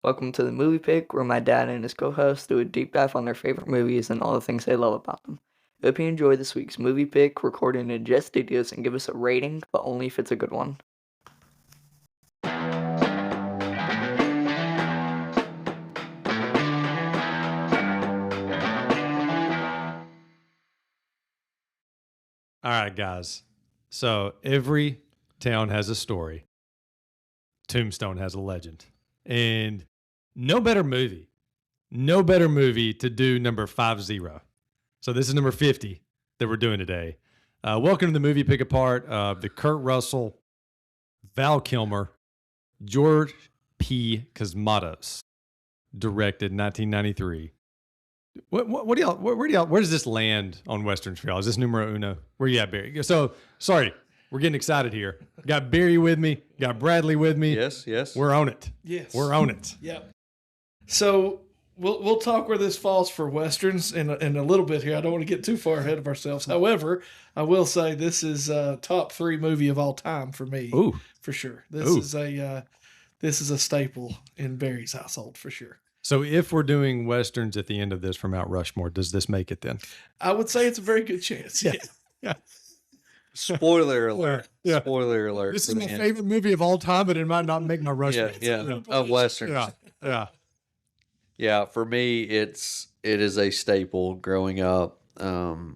Welcome to the Movie Pick, where my dad and his co-host do a deep dive on their favorite movies and all the things they love about them. Hope you enjoy this week's Movie Pick, recorded in Jet Studios, and give us a rating, but only if it's a good one. All right, guys. So every town has a story. Tombstone has a legend. And no better movie to do number 50. So this is number 50 that we're doing today. Welcome to the Movie Pick Apart of the Kurt Russell, Val Kilmer, George P. Cosmatos, directed 1993. What do y'all? Where does this land on Westerns for y'all? Is this numero uno? Where you at, Barry? So sorry, we're getting excited here. Got Barry with me. Got Bradley with me. Yes. We're on it. Yes. We're on it. Yep. So we'll talk where this falls for Westerns in a little bit here. I don't want to get too far ahead of ourselves. However, I will say this is a top 3 movie of all time for me. Ooh, for sure. This is a staple in Barry's household for sure. So if we're doing Westerns at the end of this for Mount Rushmore, does this make it then? I would say it's a very good chance. Yeah. Spoiler alert. Yeah. Spoiler alert. This for is the my end. favorite movie of all time, but it might not make my Rushmore. Yeah. Of Westerns. Yeah. Yeah. For me, it is a staple growing up,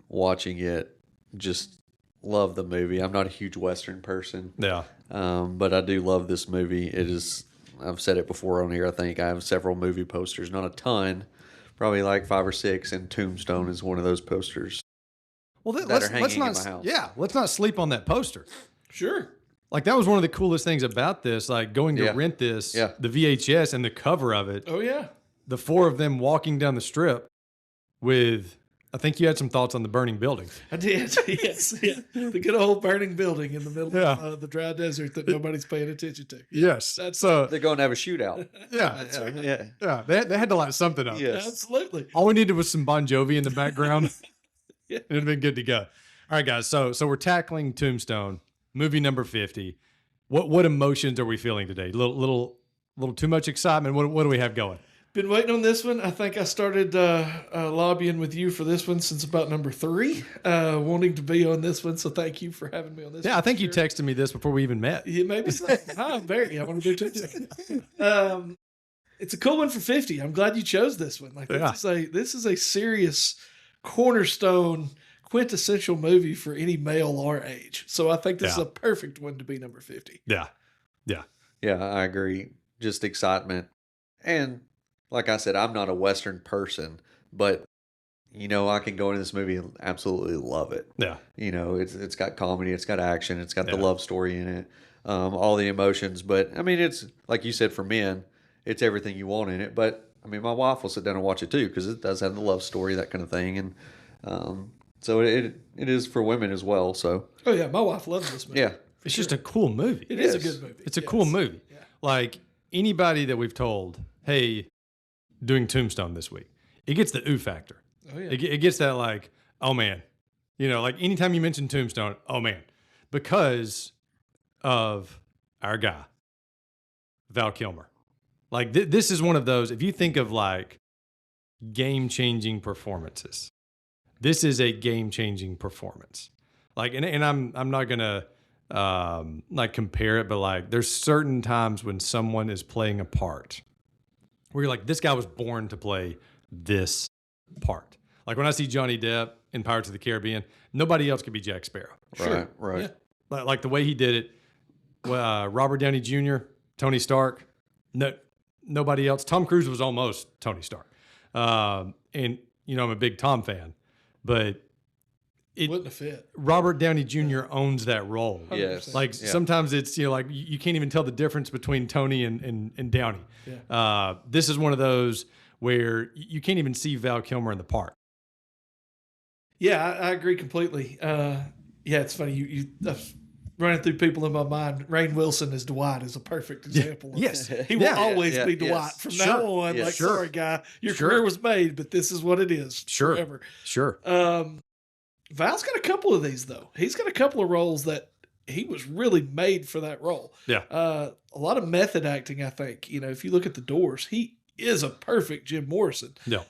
watching it. Just love the movie. I'm not a huge Western person. Yeah. But I do love this movie. It is, I've said it before on here, I think I have several movie posters, not a ton, probably like 5 or 6, and Tombstone is one of those posters. Well, that are hanging in my house. Yeah, let's not sleep on that poster. Sure. Like that was one of the coolest things about this, like going to rent this, Yeah. the VHS and the cover of it, Oh yeah. the 4 of them walking down the strip with, I think you had some thoughts on the burning building. I did. Yes. Yeah. The good old burning building in the middle of the dry desert that nobody's paying attention to. Yes. That's So, They're going to have a shootout. yeah. Yeah. They had to light something up. Yes. Absolutely. All we needed was some Bon Jovi in the background. Yeah. It'd have been good to go. All right, guys. So we're tackling Tombstone, movie number 50. What emotions are we feeling today? Little too much excitement. What do we have going? Been waiting on this one. I think I started lobbying with you for this one since about number 3, wanting to be on this one. So thank you for having me on this. Yeah, one I think for you sure. texted me this before we even met. Yeah, maybe so. Hi, I'm Barry. I want to do too. It's a cool one for 50. I'm glad you chose this one. Like this is a serious cornerstone, quintessential movie for any male our age. So I think this is a perfect one to be number 50. Yeah. Yeah, I agree. Just excitement. And like I said, I'm not a Western person, but I can go into this movie and absolutely love it. Yeah. It's got comedy, it's got action, it's got the love story in it, all the emotions. But I mean, it's like you said, for men, it's everything you want in it. But I mean, my wife will sit down and watch it too because it does have the love story, that kind of thing, and so it is for women as well. So Oh yeah, my wife loves this movie. yeah, It's just a cool movie. It is a good movie. It's a cool movie. Yeah. Like anybody that we've told, hey, doing Tombstone this week, it gets the ooh factor. Oh yeah. It gets that like, oh man, like anytime you mention Tombstone, oh man, because of our guy, Val Kilmer. Like this is one of those, if you think of like game-changing performances, this is a game-changing performance. Like, and I'm not gonna like compare it, but like there's certain times when someone is playing a part where you're like, this guy was born to play this part. Like when I see Johnny Depp in Pirates of the Caribbean, nobody else could be Jack Sparrow. right. Yeah. Like the way he did it, Robert Downey Jr., Tony Stark, nobody else. Tom Cruise was almost Tony Stark. And I'm a big Tom fan, but it Wouldn't have fit. Robert Downey Jr. owns that role. Yes. Like sometimes it's like you can't even tell the difference between Tony and Downey. Yeah. This is one of those where you can't even see Val Kilmer in the part. Yeah, I agree completely. Yeah, it's funny. You running through people in my mind. Rainn Wilson as Dwight is a perfect example. Of Yes. that. He will always be Dwight yes. from Sure. now on. Yes. Like, Sure. sorry, guy, your Sure. career was made, but this is what it is. Sure. Forever. Sure. Val's got a couple of these though. He's got a couple of roles that he was really made for that role. Yeah. A lot of method acting, I think. You know, if you look at The Doors, he is a perfect Jim Morrison. Yeah.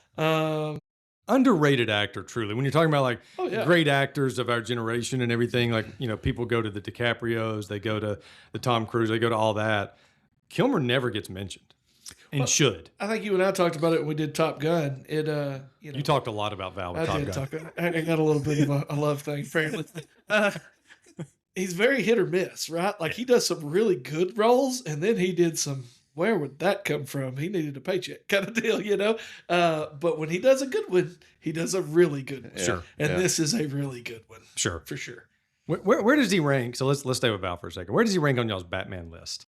Underrated actor, truly. When you're talking about like great actors of our generation and everything, like, you know, people go to the DiCaprios, they go to the Tom Cruise, they go to all that. Kilmer never gets mentioned and should. I think you and I talked about it when we did Top Gun. You talked a lot about Val with Top Gun. I got a little bit of a love thing, apparently. He's very hit or miss, right? Like he does some really good roles, and then he did some, where would that come from? He needed a paycheck kind of deal, you know? But when he does a good one, he does a really good one. Sure. And this is a really good one. Sure. For sure. Where does he rank? So let's stay with Val for a second. Where does he rank on y'all's Batman list?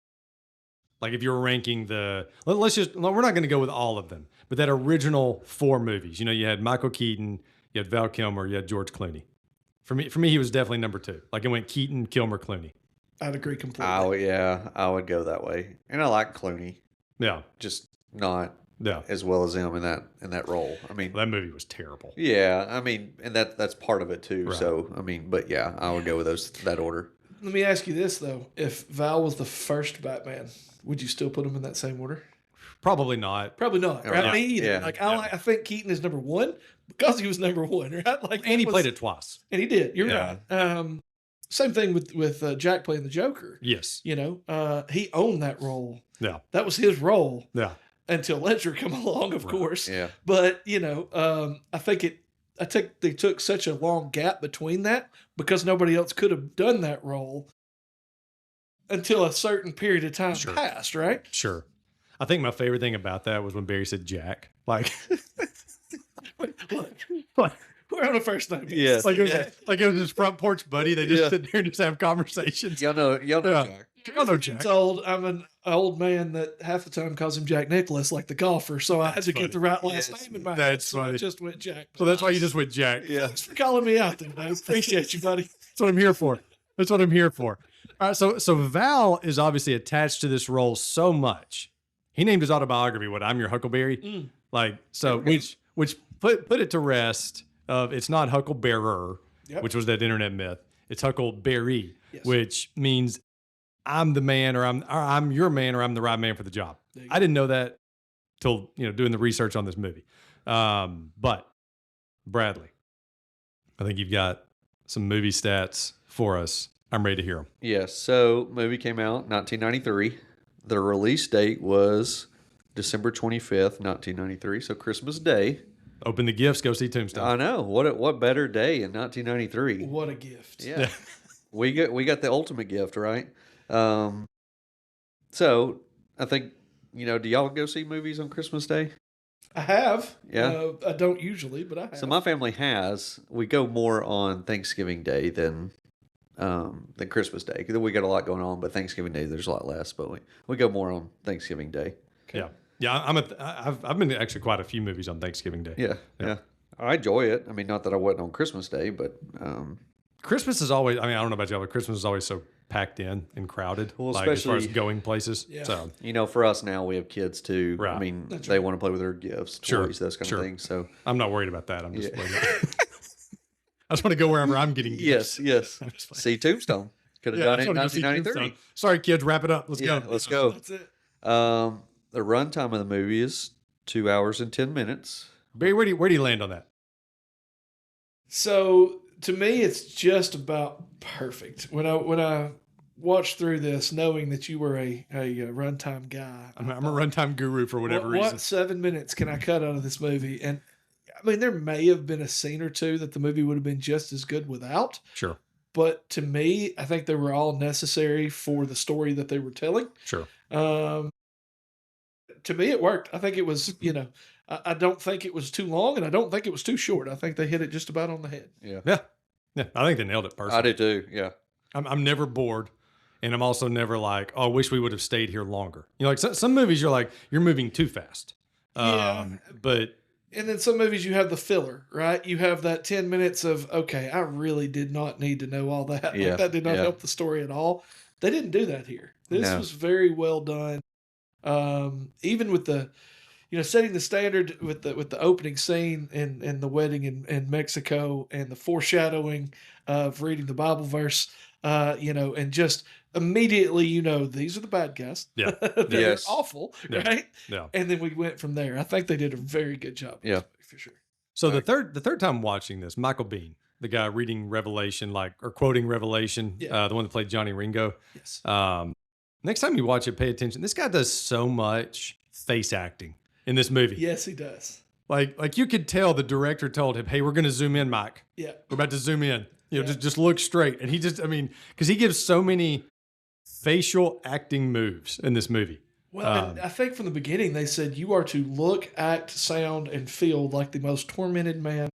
Like if you're ranking we're not going to go with all of them, but that original 4 movies, you know, you had Michael Keaton, you had Val Kilmer, you had George Clooney. For me, he was definitely number 2. Like it went Keaton, Kilmer, Clooney. I'd agree completely. Oh yeah, I would go that way. And I like Clooney. Yeah. Just not as well as him in that role. I mean, that movie was terrible. Yeah, I mean, and that's part of it too. Right. So I mean, but yeah, I would go with that order. Let me ask you this though: if Val was the first Batman, would you still put him in that same order? Probably not. Probably not. Right? Yeah. Me either. Yeah. Like I think Keaton is number 1 because he was number 1, right? Like, and he played it twice. And he did. You're right. Same thing with Jack playing the Joker. Yes. You know, he owned that role. Yeah. That was his role. Yeah. Until Ledger come along, of course. Yeah. But you know, I think they took such a long gap between that because nobody else could have done that role until a certain period of time passed, right? Sure. I think my favorite thing about that was when Barry said Jack. Like, what? We're on a first name. Yes. Like it was his front porch buddy. They just sit there and just have conversations. Y'all know Jack. Y'all know Jack. I'm an old man that half the time calls him Jack Nicholas, like the golfer. So I had to get the right last name in my head. That's so funny. I just went Jack. So that's why you just went Jack. Yeah. Thanks for calling me out there, man. Appreciate you, buddy. That's what I'm here for. That's what I'm here for. All right. So Val is obviously attached to this role so much. He named his autobiography, "What I'm Your Huckleberry." Like, so which put it to rest of it's not Hucklebearer, which was that internet myth. It's Huckleberry, which means I'm the man, or I'm your man, or I'm the right man for the job. I didn't know that till doing the research on this movie. But Bradley, I think you've got some movie stats for us. I'm ready to hear them. Yes. So movie came out 1993. The release date was December 25th, 1993. So Christmas Day. Open the gifts, go see Tombstone. I know. What better day in 1993? What a gift. Yeah. we got the ultimate gift, right? So I think, do y'all go see movies on Christmas Day? I have. Yeah. I don't usually, but I have. So my family has. We go more on Thanksgiving Day than Christmas Day. We got a lot going on, but Thanksgiving Day there's a lot less. But we go more on Thanksgiving Day. Okay. Yeah. I've been to actually quite a few movies on Thanksgiving Day. Yeah. I enjoy it. I mean, not that I wasn't on Christmas Day, but Christmas is always. I mean, I don't know about y'all, but Christmas is always so packed in and crowded. Well, like as far as especially- going places. Yeah. So for us now, we have kids too. Right. I mean, That's they right. want to play with their gifts, Sure. toys, those kind of things. So I'm not worried about that. I'm just. Yeah. I just want to go wherever I'm getting gifts. yes. I'm just playing. See Tombstone. Could have Yeah, I done it just in wanna go see 1993. Tombstone. Sorry, kids, wrap it up. Let's Yeah, go. let's go. That's it. The runtime of the movie is 2 hours and 10 minutes. Barry, where do you land on that? So to me, it's just about perfect. When I watched through this, knowing that you were a runtime guy, I'm a runtime guru for whatever reason. What 7 minutes can I cut out of this movie? And I mean, there may have been a scene or two that the movie would have been just as good without. Sure. But to me, I think they were all necessary for the story that they were telling. Sure. To me, it worked. I think it was, I don't think it was too long, and I don't think it was too short. I think they hit it just about on the head. Yeah. Yeah. I think they nailed it personally. I do too. Yeah. I'm never bored. And I'm also never like, oh, I wish we would have stayed here longer. Like some movies, you're like, you're moving too fast. But And then some movies you have the filler, right? You have that 10 minutes of, okay, I really did not need to know all that. Yeah, Like, that did not yeah. help the story at all. They didn't do that here. This No. was very well done. Even with the, setting the standard with the opening scene and the wedding in Mexico and the foreshadowing of reading the Bible verse. and just immediately, these are the bad guys. Yeah. They're Yes. awful, Yeah. right? Yeah. And then we went from there. I think they did a very good job. Yeah. For sure. So the third time watching this, Michael Biehn, the guy reading Revelation, or quoting Revelation, Yeah. the one that played Johnny Ringo. Yes. Next time you watch it, pay attention. This guy does so much face acting in this movie. Yes, he does. Like you could tell the director told him, "Hey, we're going to zoom in, Mike. Yeah. We're about to zoom in. Yeah. Just look straight." And he because he gives so many facial acting moves in this movie. Well, and I think from the beginning they said you are to look, act, sound, and feel like the most tormented man.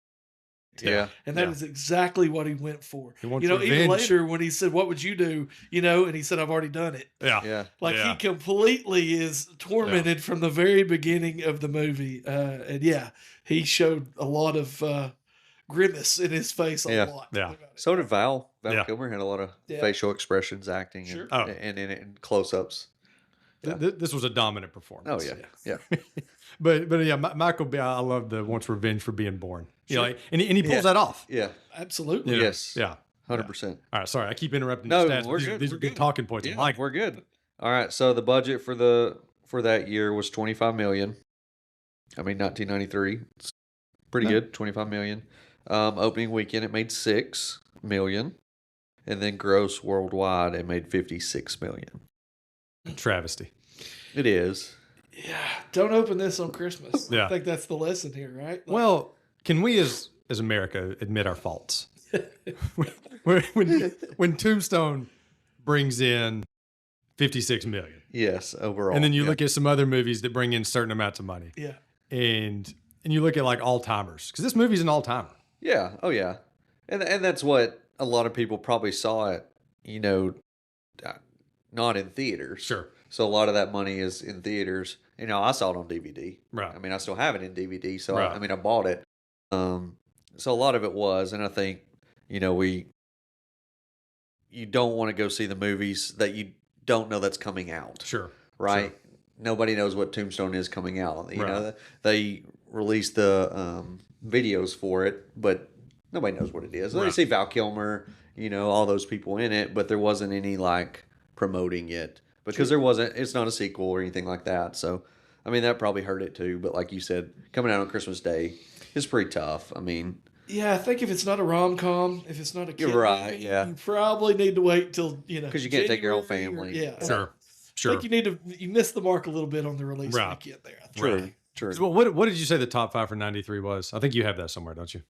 Yeah. And that is exactly what he went for. He wants even revenge. later when he said, "What would you do?" and he said, "I've already done it." Yeah. Yeah. Like Yeah. he completely is tormented from the very beginning of the movie. And yeah, he showed a lot of grimace in his face a Yeah. lot. Yeah. So did Val. Val Yeah. Kilmer had a lot of Yeah. facial expressions, acting, Sure. and close-ups. This was a dominant performance. Oh yeah, yeah. But yeah, Michael Biehn, I love the wants revenge for being born. Sure. And he pulls Yeah. that off. Yeah, Absolutely. You know? Yes. Yeah. 100%. All right. Sorry, I keep interrupting. No, your stats. we're These, good. these We're are good good. talking points. I like. We're good. All right, so the budget for that year was $25 million. 1993. It's pretty good. $25 million. Opening weekend, it made $6 million, and then gross worldwide, it made $56 million. Travesty. It is. Yeah. Don't open this on Christmas. Yeah. I think that's the lesson here, right? Like, Well, can we as America admit our faults? when Tombstone brings in 56 million, Yes, overall. and then you yeah. look at some other movies that bring in certain amounts of money, yeah. and you look at like all timers, because this movie's an all timer. Yeah. Oh, yeah. And that's what a lot of people probably saw it, not in theaters. Sure. So a lot of that money is in theaters. I saw it on DVD. Right. I still have it in DVD. So, Right. I bought it. So a lot of it was, and I think, you don't want to go see the movies that you don't know that's coming out. Sure. Right? Sure. Nobody knows what Tombstone is coming out. Right. They released the videos for it, but nobody knows what it is. They Right. see Val Kilmer, all those people in it, but there wasn't any promoting it because it's not a sequel or anything like that. So, that probably hurt it too. But like you said, coming out on Christmas Day is pretty tough. Yeah, I think if it's not a rom-com, if it's not a kid You're right, movie, yeah. you probably need to wait till, because you can't take your whole January family. yeah. Sure. I Sure. think you missed the mark a little bit on the release Right. weekend there. I think. True. True. Well, what did you say the top 5 for 93 was? I think you have that somewhere, don't you?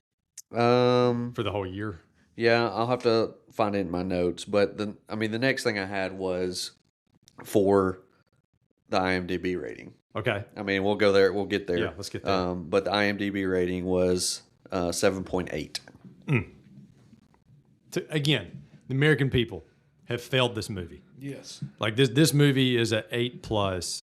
For the whole year. Yeah, I'll have to find it in my notes. But the next thing I had was for the IMDb rating. Okay. We'll go there. We'll get there. Yeah, let's get there. But the IMDb rating was 7.8. Again, the American people have failed this movie. Yes. Like this movie is an 8+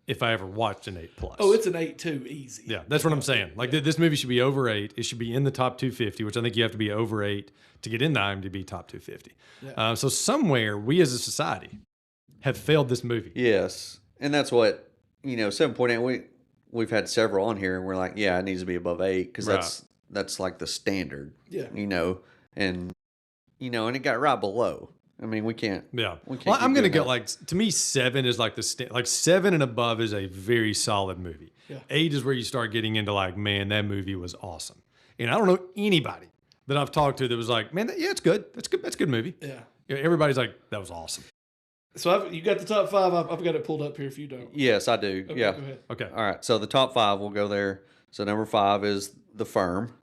if I ever watched an 8+. Oh, it's an 8.2 easy. Yeah, that's what I'm saying. Like this movie should be over 8. It should be in the top 250, which I think you have to be over 8 to get in the IMDb top 250. Yeah. So somewhere we as a society have failed this movie. Yes, and that's what 7.8. We've had several on here, and we're like, yeah, it needs to be above 8 because Right. that's like the standard. Yeah. And and it got right below. We can't. Yeah. We can't Well, I'm keep gonna doing go that. to me 7 is like 7 and above is a very solid movie. Yeah. 8 is where you start getting into man, that movie was awesome. And I don't know anybody that I've talked to that was like, man, yeah, it's good. That's good. That's a good movie. Yeah. Everybody's like, that was awesome. So you got the top 5. I've got it pulled up here if you don't. Yes, I do. Okay, Yeah. Go ahead. Okay. All right. So the top 5, we'll go there. So number 5 is The Firm.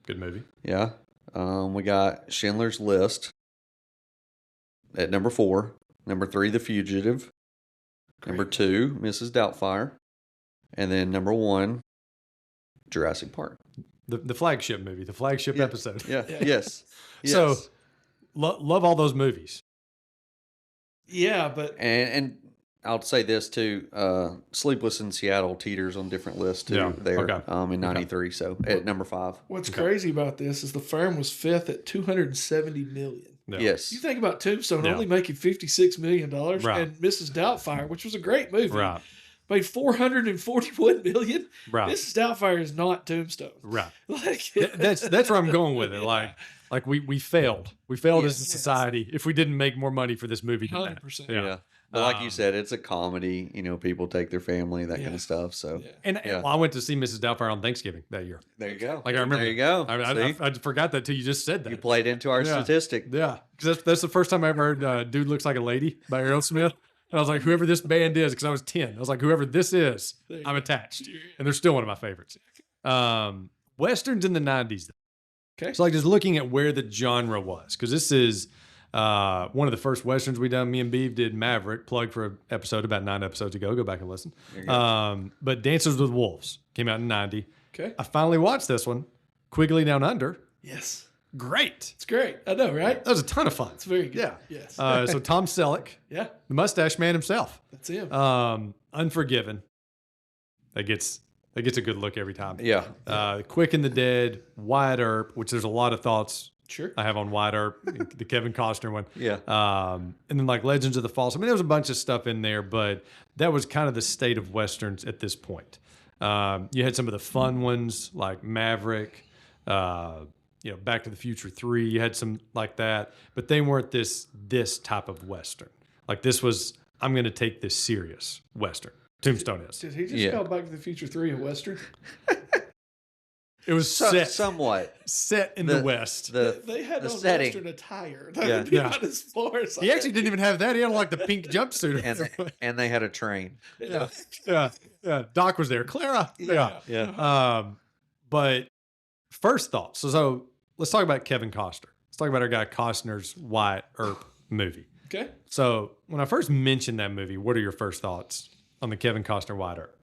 Good movie. Yeah. We got Schindler's List at number 4. Number 3, The Fugitive. Number 2, Mrs. Doubtfire. And then number 1, Jurassic Park. The flagship movie, the flagship Yeah. episode. Yeah. Yeah. Yes. So Yes. love all those movies. Yeah, but And I'll say this too. Sleepless in Seattle teeters on different lists too. Yeah, There. okay. In '93. So at number 5. what's Okay. crazy about this is The Firm was 5th at $270 million. Yeah. Yes. You think about Tombstone Yeah. only making $56 million Right. and Mrs. Doubtfire, which was a great movie, Right. made $441 million. Right. Mrs. Doubtfire is not Tombstone. Right. Like That's where I'm going with it. Like we failed. We failed as a Yes. society if we didn't make more money for this movie than that. 100%. Yeah. But like you said, it's a comedy. People take their family, that kind Yeah. of stuff. So Yeah. And Yeah. I went to see Mrs. Doubtfire on Thanksgiving that year. there you go. Like I remember. There you go. I forgot that till you just said that. You played into our Yeah. statistic. Yeah, because that's the first time I ever heard "Dude Looks Like a Lady" by Aerosmith. And I was like, whoever this band is, because I was 10. I was like, whoever this is, There you I'm go. attached. And they're still one of my favorites. Westerns in the 90s. Okay. So like just looking at where the genre was, because this is one of the first Westerns we done. Me and Beeve did Maverick, plugged for an episode about 9 episodes ago. Go back and listen. But Dances with Wolves came out in 90. Okay. I finally watched this one, Quigley Down Under. Yes. Great. It's great. I know, right? That was a ton of fun. It's very good. Yeah. Yes. So Tom Selleck, yeah. the mustache man himself. That's him. Unforgiven. That gets a good look every time. Yeah. Quick and the Dead, Wyatt Earp, which there's a lot of thoughts Sure. I have on Wyatt Earp, the Kevin Costner one. Yeah. And then like Legends of the Falls. I mean, there was a bunch of stuff in there, but that was kind of the state of Westerns at this point. You had some of the fun ones like Maverick, Back to the Future 3. You had some like that, but they weren't this type of Western. Like this was, I'm going to take this serious Western. Tombstone is. Did he just Yeah. call Back to the Future 3 a Western? It was set Somewhat. in the West. They had the on setting. Western attire. That Yeah. would be Yeah. about as far as He actually didn't even have that. He had like the pink jumpsuit. And they had a train. Yeah. Doc was there. Clara. Yeah. Yeah. But first thoughts. So let's talk about Kevin Costner. Let's talk about our guy Costner's Wyatt Earp movie. Okay. So when I first mentioned that movie, what are your first thoughts on the Kevin Costner Wyatt Earp?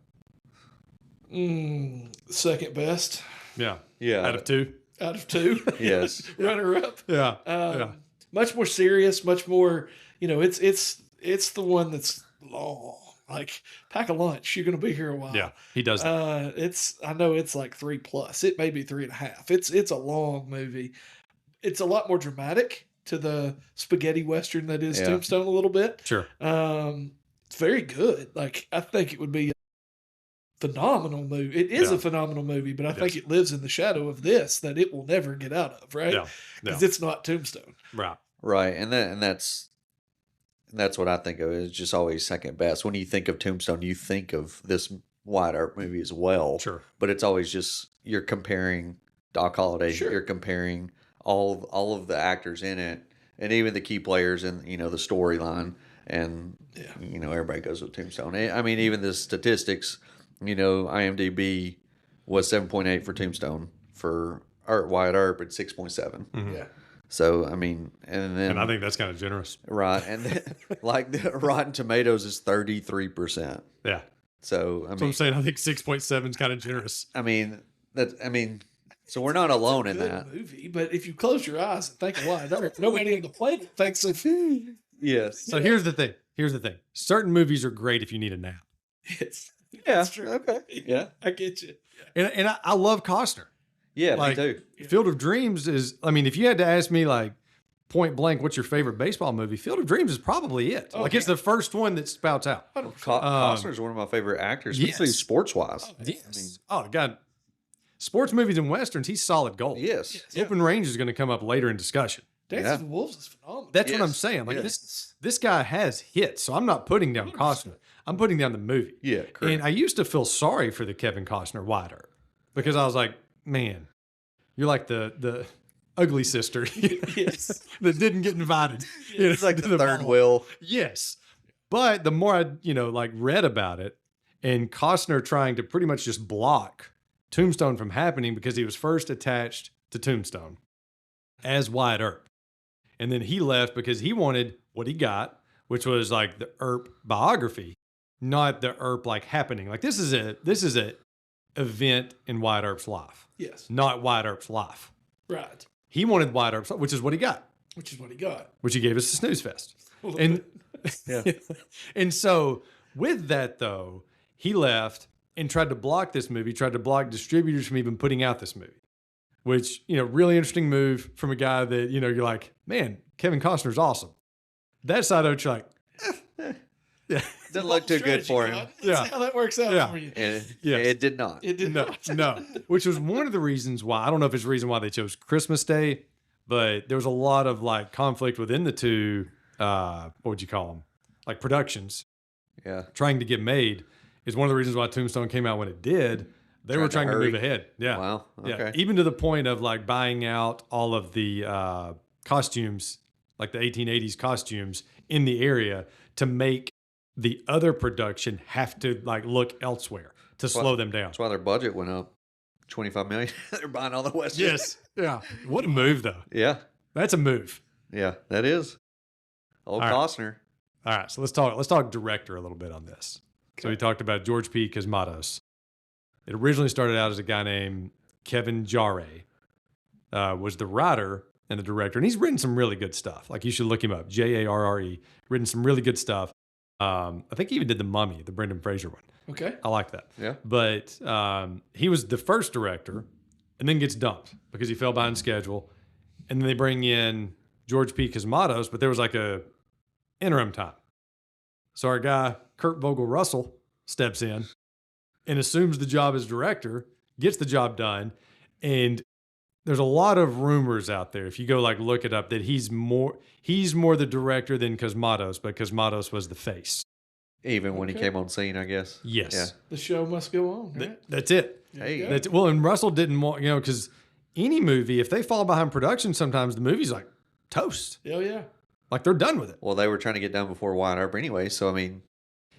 Second best Yeah. Yeah. Out of 2. out of 2. Yes. Runner up. Yeah. Much more serious, much more, it's the one that's long. Like pack a lunch. You're going to be here a while. Yeah. He does that. I know it's like 3+. It may be 3.5. It's a long movie. It's a lot more dramatic to the spaghetti Western that is Yeah. Tombstone a little bit. Sure. It's very good. Like I think it would be a phenomenal movie. It is Yeah. a phenomenal movie, but I It think is. it lives in the shadow of this that it will never get out of, right? Yeah. Because it's not Tombstone. Right. Right. And that's what I think of is just always second best. When you think of Tombstone, you think of this Wyatt Earp movie as well. Sure. But it's always just you're comparing Doc Holliday, Sure. you're comparing all of the actors in it, and even the key players in the storyline, and Yeah. everybody goes with Tombstone. I mean, even the statistics, IMDb was 7.8 for Tombstone. For Wyatt Earp, it's 6.7. Yeah. So I mean, and then And I think that's kind of generous. right, and then, like the Rotten Tomatoes is 33%. Yeah. So I So I'm mean, saying I think 6.7 is kind of generous. so we're not alone in Good that. movie, but if you close your eyes and think Wyatt Earp, nobody on the planet thinks of Yes. So here's the thing. Certain movies are great if you need a nap. it's Yeah. That's true. Okay. Yeah. I get you. And I love Costner. Yeah. Like, Me too. Field of Dreams is, I mean, if you had to ask me like point blank, what's your favorite baseball movie? Field of Dreams is probably it. Oh, It's the first one that spouts out. Costner's one of my favorite actors, especially yes. sports wise. Yes. Oh, God. Sports movies and Westerns, he's solid gold. Yes. Yeah. Open Range is going to come up later in discussion. Dances Yeah. with Wolves is phenomenal. That's what I'm Yes. saying. Like Yes. this guy has hits, so I'm not putting down Costner. I'm putting down the movie. Yeah. Correct. And I used to feel sorry for the Kevin Costner Wyatt Earp because I was like, man, you're like the ugly sister Yes. that didn't get invited. It's like to the third ball. wheel. Yes. But the more I, read about it and Costner trying to pretty much just block Tombstone from happening because he was first attached to Tombstone as Wyatt Earp. And then he left because he wanted what he got, which was like the Earp biography, not the Earp like happening. Like this is a event in Wyatt Earp's life, Yes. not Wyatt Earp's life. Right. He wanted Wyatt Earp's, which is what he got, Which is what he got. which he gave us the snooze fest. A little And bit. Yeah. and so with that though, he left and tried to block this movie, tried to block distributors from even putting out this movie. Which, really interesting move from a guy that, you're like, man, Kevin Costner's awesome. That side of it, you're like, Yeah. Didn't look too good for him. Let's see how that works out for you. And Yes. it did not. It did not. No. Which was one of the reasons why, I don't know if it's the reason why they chose Christmas Day, but there was a lot of like conflict within the two, what would you call them? Like productions Yeah. trying to get made is one of the reasons why Tombstone came out when it did. They were trying to move ahead. Yeah. Wow. Okay. Yeah. Even to the point of like buying out all of the costumes, like the 1880s costumes in the area to make the other production have to like look elsewhere to slow them down. That's why their budget went up 25 million. They're buying all the Westerns. Yes. Yeah. What a move, though. Yeah. That's a move. Yeah. That is. Old All right. Costner. All right. So let's talk director a little bit on this. So we talked about George P. Cosmatos. It originally started out as a guy named Kevin Jarre, was the writer and the director, and he's written some really good stuff. Like you should look him up. Jarre, written some really good stuff. I think he even did The Mummy, the Brendan Fraser one. Okay. I like that. Yeah. But he was the first director and then gets dumped because he fell behind schedule. And then they bring in George P. Cosmatos, but there was like a interim time. So our guy, Kurt Vogel Russell, steps in and assumes the job as director, gets the job done. And there's a lot of rumors out there, if you go like look it up, that he's more the director than Cosmatos, but Cosmatos was the face. Even when he came on scene, I guess. Yes. Yeah. The show must go on, right? That's it. Hey. That's, well, and Russell didn't want, because any movie, if they fall behind production, sometimes the movie's like toast. Oh, yeah. Like they're done with it. Well, they were trying to get done before Wyatt Earp anyway, so I mean,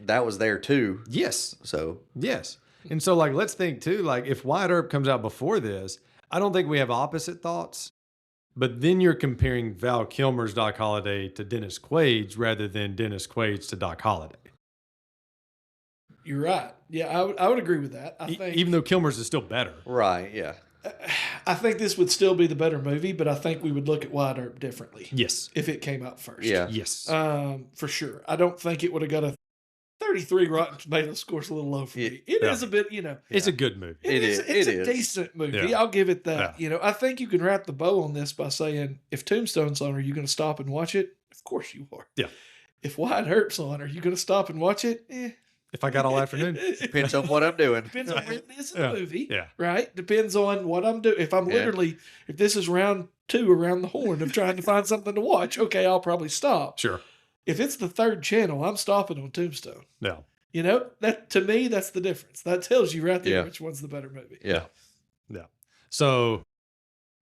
that was there too. Yes. So Yes. And so like, let's think too, like if Wyatt Earp comes out before this, I don't think we have opposite thoughts, but then you're comparing Val Kilmer's Doc Holliday to Dennis Quaid's rather than Dennis Quaid's to Doc Holliday. You're right. Yeah, I would agree with that. I think Even though Kilmer's is still better. right, yeah. I think this would still be the better movie, but I think we would look at Wyatt Earp differently Yes. if it came out first. Yeah. Yes. For sure. I don't think it would have got a 33 Rotten Tomatoes score's a little low for me. It is a bit, It's a good movie. It's a decent movie. Yeah. I'll give it that. Yeah. I think you can wrap the bow on this by saying, if Tombstone's on, are you going to stop and watch it? Of course you are. Yeah. If Wyatt Earp's on, are you going to stop and watch it? If I got all afternoon. Depends on what I'm doing. Depends on where it is in the movie. Yeah. Right? Depends on what I'm doing. If I'm literally, if this is round 2 around the horn of trying to find something to watch, okay, I'll probably stop. Sure. If it's the third channel, I'm stopping on Tombstone. No. That to me, that's the difference. That tells you right there Yeah. which one's the better movie. Yeah. Yeah. So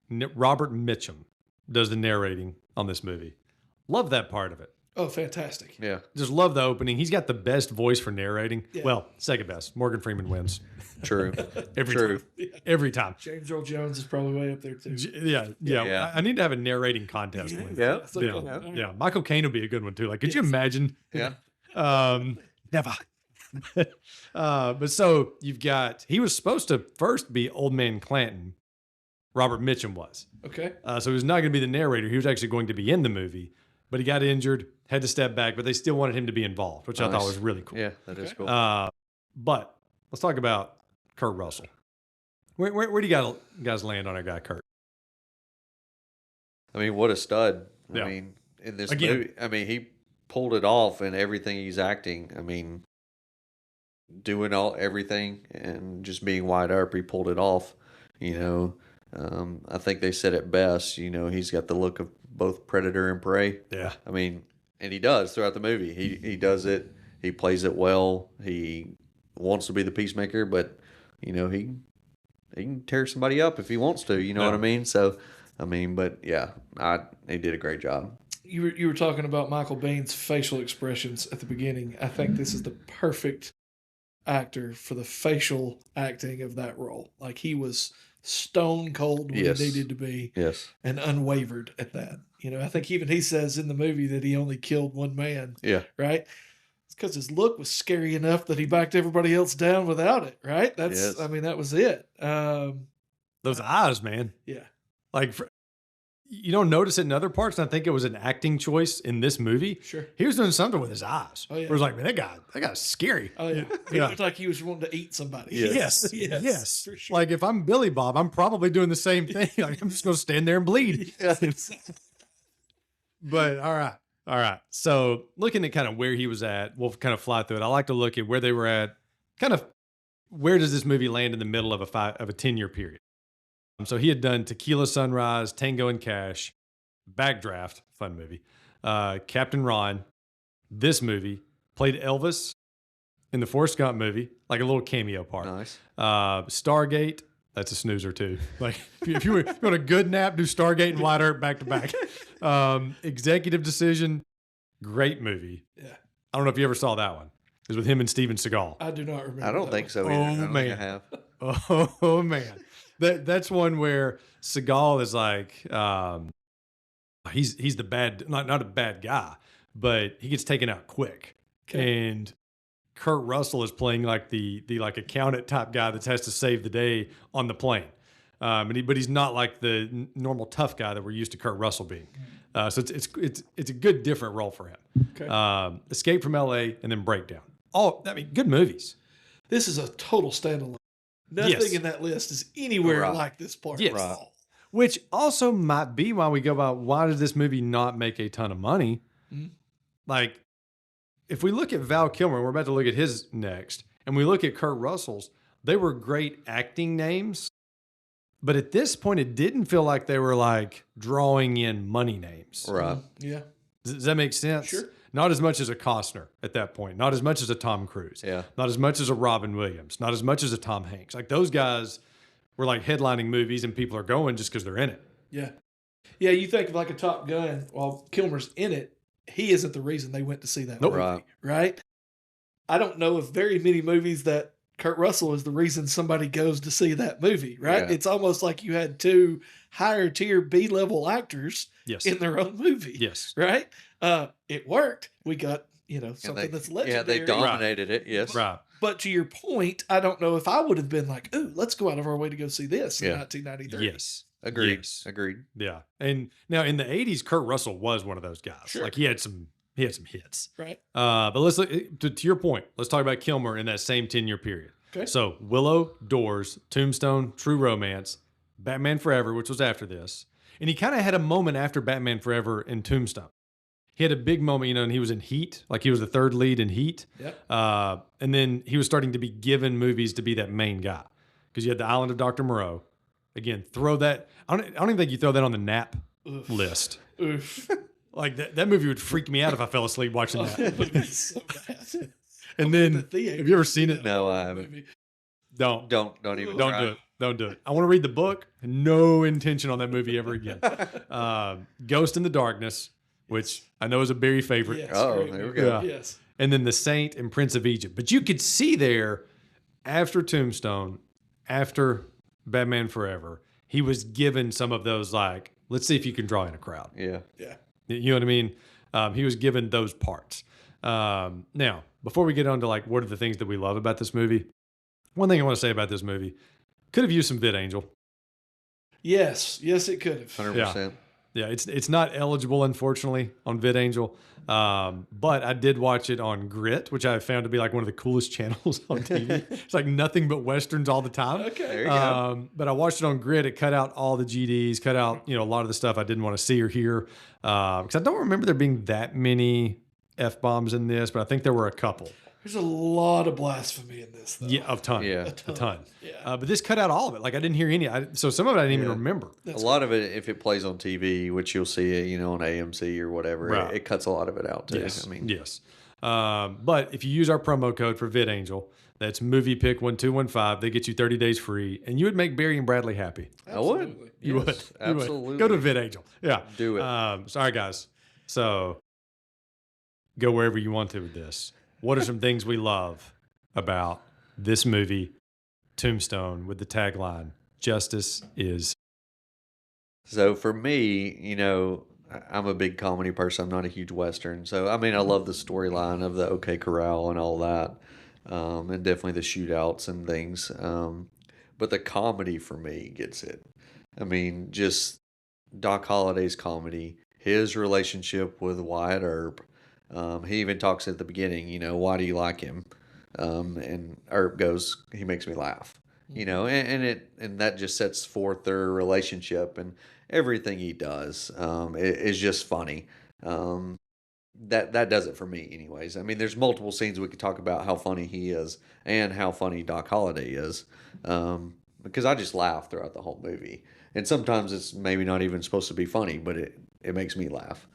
Robert Mitchum does the narrating on this movie. Love that part of it. Oh, fantastic. Yeah. Just love the opening. He's got the best voice for narrating. Yeah. Well, second best. Morgan Freeman wins. True. Every True. time. Every time. James Earl Jones is probably way up there too. Yeah. Yeah. I need to have a narrating contest. Yeah. One. Yeah. That's Yeah. okay. Yeah. Michael Caine would be a good one too. Like, could you Yes. imagine? Yeah. Never. But so you've got, he was supposed to first be Old Man Clanton. Robert Mitchum was. Okay. So he was not going to be the narrator. He was actually going to be in the movie, but he got injured, had to step back, but they still wanted him to be involved, which I thought Nice. was really cool. Yeah, that is Okay. cool. But let's talk about Kurt Russell. Where do you guys land on our guy, Kurt? I mean, what a stud. Yeah. I mean, in this Again. movie, I mean, he pulled it off in everything he's acting. I mean, doing everything and just being Wyatt Earp, he pulled it off. I think they said it best. He's got the look of both predator and prey. Yeah. I mean, and he does throughout the movie. He does it. He plays it well. He wants to be the peacemaker, but he can tear somebody up if he wants to. You know Yeah. what I mean? So, but yeah, he did a great job. You were talking about Michael Biehn's facial expressions at the beginning. I think this is the perfect actor for the facial acting of that role. Like he was stone cold when Yes. he needed to be Yes. and unwavered at that. I think even he says in the movie that he only killed one man, Yeah. right? It's because his look was scary enough that he backed everybody else down without it, right? Yes. That was it. Those eyes, man. Yeah. Like, you don't notice it in other parts, and I think it was an acting choice in this movie. Sure. He was doing something with his eyes. Oh, yeah. It was like, man, that guy's scary. Oh, yeah. He Yeah. looked like he was wanting to eat somebody. Yes. Yes. For sure. Like if I'm Billy Bob, I'm probably doing the same thing. Like I'm just going to stand there and bleed. But all right. All right. So looking at kind of where he was at, we'll kind of fly through it. I like to look at where they were at, kind of where does this movie land in the middle of a 10-year period. So he had done Tequila Sunrise, Tango and Cash, Backdraft, fun movie, Captain Ron, this movie, played Elvis in the Forrest Gump movie, like a little cameo part. Nice. Stargate, that's a snoozer too. Like if you want a good nap, do Stargate and Wyatt Earp back to back. Executive Decision, great movie. Yeah. I don't know if you ever saw that one. It was with him and Steven Seagal. I do not remember. I don't think so. Either. Oh, I don't man. think I have. Oh man, that's one where Seagal is like, he's the bad, not a bad guy, but he gets taken out quick. Okay. And Kurt Russell is playing like the like accountant type guy that has to save the day on the plane. But he's not like the normal tough guy that we're used to Kurt Russell being. So it's a good different role for him. Okay. Escape from L.A. and then Breakdown. Good movies. This is a total standalone. Nothing Yes. in that list is anywhere Right. like this part. Yes. Right. Which also might be why we go about why did this movie not make a ton of money? Mhm. Like, if we look at Val Kilmer, we're about to look at his next, and we look at Kurt Russell's, they were great acting names. But at this point, it didn't feel like they were like drawing in money names. Right. Yeah. Does that make sense? Sure. Not as much as a Costner at that point. Not as much as a Tom Cruise. Yeah. Not as much as a Robin Williams. Not as much as a Tom Hanks. Like those guys were like headlining movies and people are going just because they're in it. Yeah. Yeah. You think of like a Top Gun, while Kilmer's in it, he isn't the reason they went to see that Nope. movie. Right. Right. I don't know of very many movies that Kurt Russell is the reason somebody goes to see that movie. Right. Yeah. It's almost like you had two higher tier B-level actors Yes. in their own movie. Yes. Right. It worked. We got, something And that's yeah, legendary. they dominated it. Yes. Right. But to your point, I don't know if I would have been like, "Ooh, let's go out of our way to go see this" in Yeah. 1993. Yes. Agreed. Yes. Agreed. Yeah. And now in the 80s, Kurt Russell was one of those guys. Sure. Like he had some hits. Right. But let's look to your point. Let's talk about Kilmer in that same 10-year period. Okay. So Willow, Doors, Tombstone, True Romance, Batman Forever, which was after this. And he kind of had a moment after Batman Forever in Tombstone. He had a big moment, and he was in Heat, like he was the third lead in Heat. Yep. And then he was starting to be given movies to be that main guy. Because you had The Island of Dr. Moreau. Again, throw that. I don't even think you throw that on the nap Oof. list. Oof. Like that movie would freak me out if I fell asleep watching that. It's so bad. And The then, theater. have you ever seen it? No, I haven't. Movie. Don't Even. Don't try. do it. Don't do it. I want to read the book. No intention on that movie ever again. Ghost in the Darkness, which I know is a Barry favorite. Yes, Oh, great there we movie. go. Yes. And then The Saint and Prince of Egypt. But you could see there, after Tombstone, after Batman Forever, he was given some of those, like, let's see if you can draw in a crowd. Yeah. Yeah. You know what I mean? He was given those parts. Now, before we get on to like what are the things that we love about this movie, one thing I want to say about this movie, could have used some VidAngel. Yes. Yes, it could have. 100%. Yeah, it's not eligible, unfortunately, on VidAngel. But I did watch it on Grit, which I found to be like one of the coolest channels on TV. It's like nothing but Westerns all the time. Okay. There you go. But I watched it on Grit. It cut out all the GDs, cut out a lot of the stuff I didn't want to see or hear. Because I don't remember there being that many F-bombs in this, but I think there were a couple. There's a lot of blasphemy in this, though. Yeah, a ton. Yeah. A ton. Yeah. But this cut out all of it. Like I didn't hear any. So some of it I didn't even Yeah. remember. That's A lot of it, if it plays on TV, which you'll see it, on AMC or whatever, Right. it cuts a lot of it out too. Yes. I mean, yes. But if you use our promo code for VidAngel, that's MoviePick1215. They get you 30 days free, and you would make Barry and Bradley happy. I would. Absolutely. You Yes, would. You would. absolutely. Go to VidAngel. Yeah. Do it. Sorry, guys. So go wherever you want to with this. What are some things we love about this movie, Tombstone, with the tagline, "Justice is"? So for me, I'm a big comedy person. I'm not a huge Western. So, I mean, I love the storyline of the OK Corral and all that. And definitely the shootouts and things. But the comedy for me gets it. I mean, just Doc Holliday's comedy, his relationship with Wyatt Earp. He even talks at the beginning, why do you like him? And Earp goes, he makes me laugh. And that just sets forth their relationship, and everything he does is just funny. that does it for me, anyways. I mean, there's multiple scenes we could talk about how funny he is and how funny Doc Holliday is, because I just laugh throughout the whole movie. And sometimes it's maybe not even supposed to be funny, but it makes me laugh.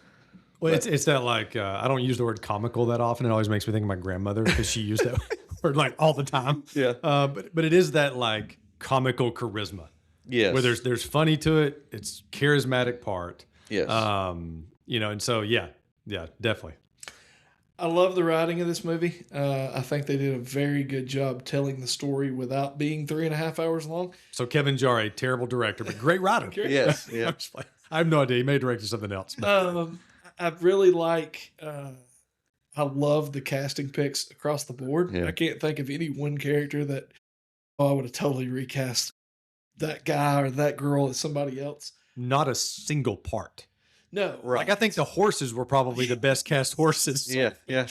Well, But it's that like I don't use the word comical that often. It always makes me think of my grandmother because she used that word like all the time. Yeah. But it is that like comical charisma. yes, Where there's funny to it. It's charismatic part. yes, And so yeah, definitely. I love the writing of this movie. I think they did a very good job telling the story without being 3.5 hours long. So Kevin Jarre, terrible director, but great writer. yes, yeah, I'm just like, I have no idea. He may have directed something else. I really like. I love the casting picks across the board. Yeah. I can't think of any one character that I would have totally recast that guy or that girl as somebody else. Not a single part. No, right. Like I think the horses were probably the best cast horses. Yeah, yeah,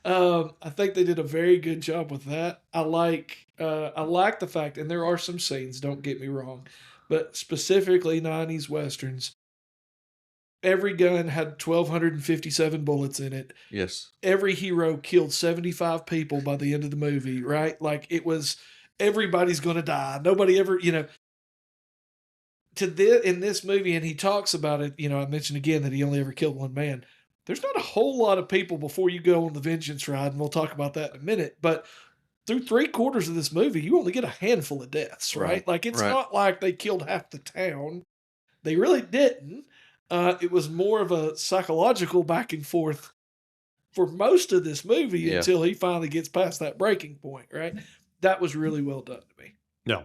I think they did a very good job with that. I like the fact, and there are some scenes, don't get me wrong, but specifically 90s Westerns, every gun had 1,257 bullets in it. yes, Every hero killed 75 people by the end of the movie, right? Like it was, everybody's going to die. Nobody ever, in this movie, and he talks about it, I mentioned again that he only ever killed one man. There's not a whole lot of people before you go on the vengeance ride, and we'll talk about that in a minute. But through 3/4 of this movie, you only get a handful of deaths, right? Like it's right. not like they killed half the town. They really didn't. It was more of a psychological back and forth for most of this movie Yeah. until he finally gets past that breaking point, right? That was really well done to me. No.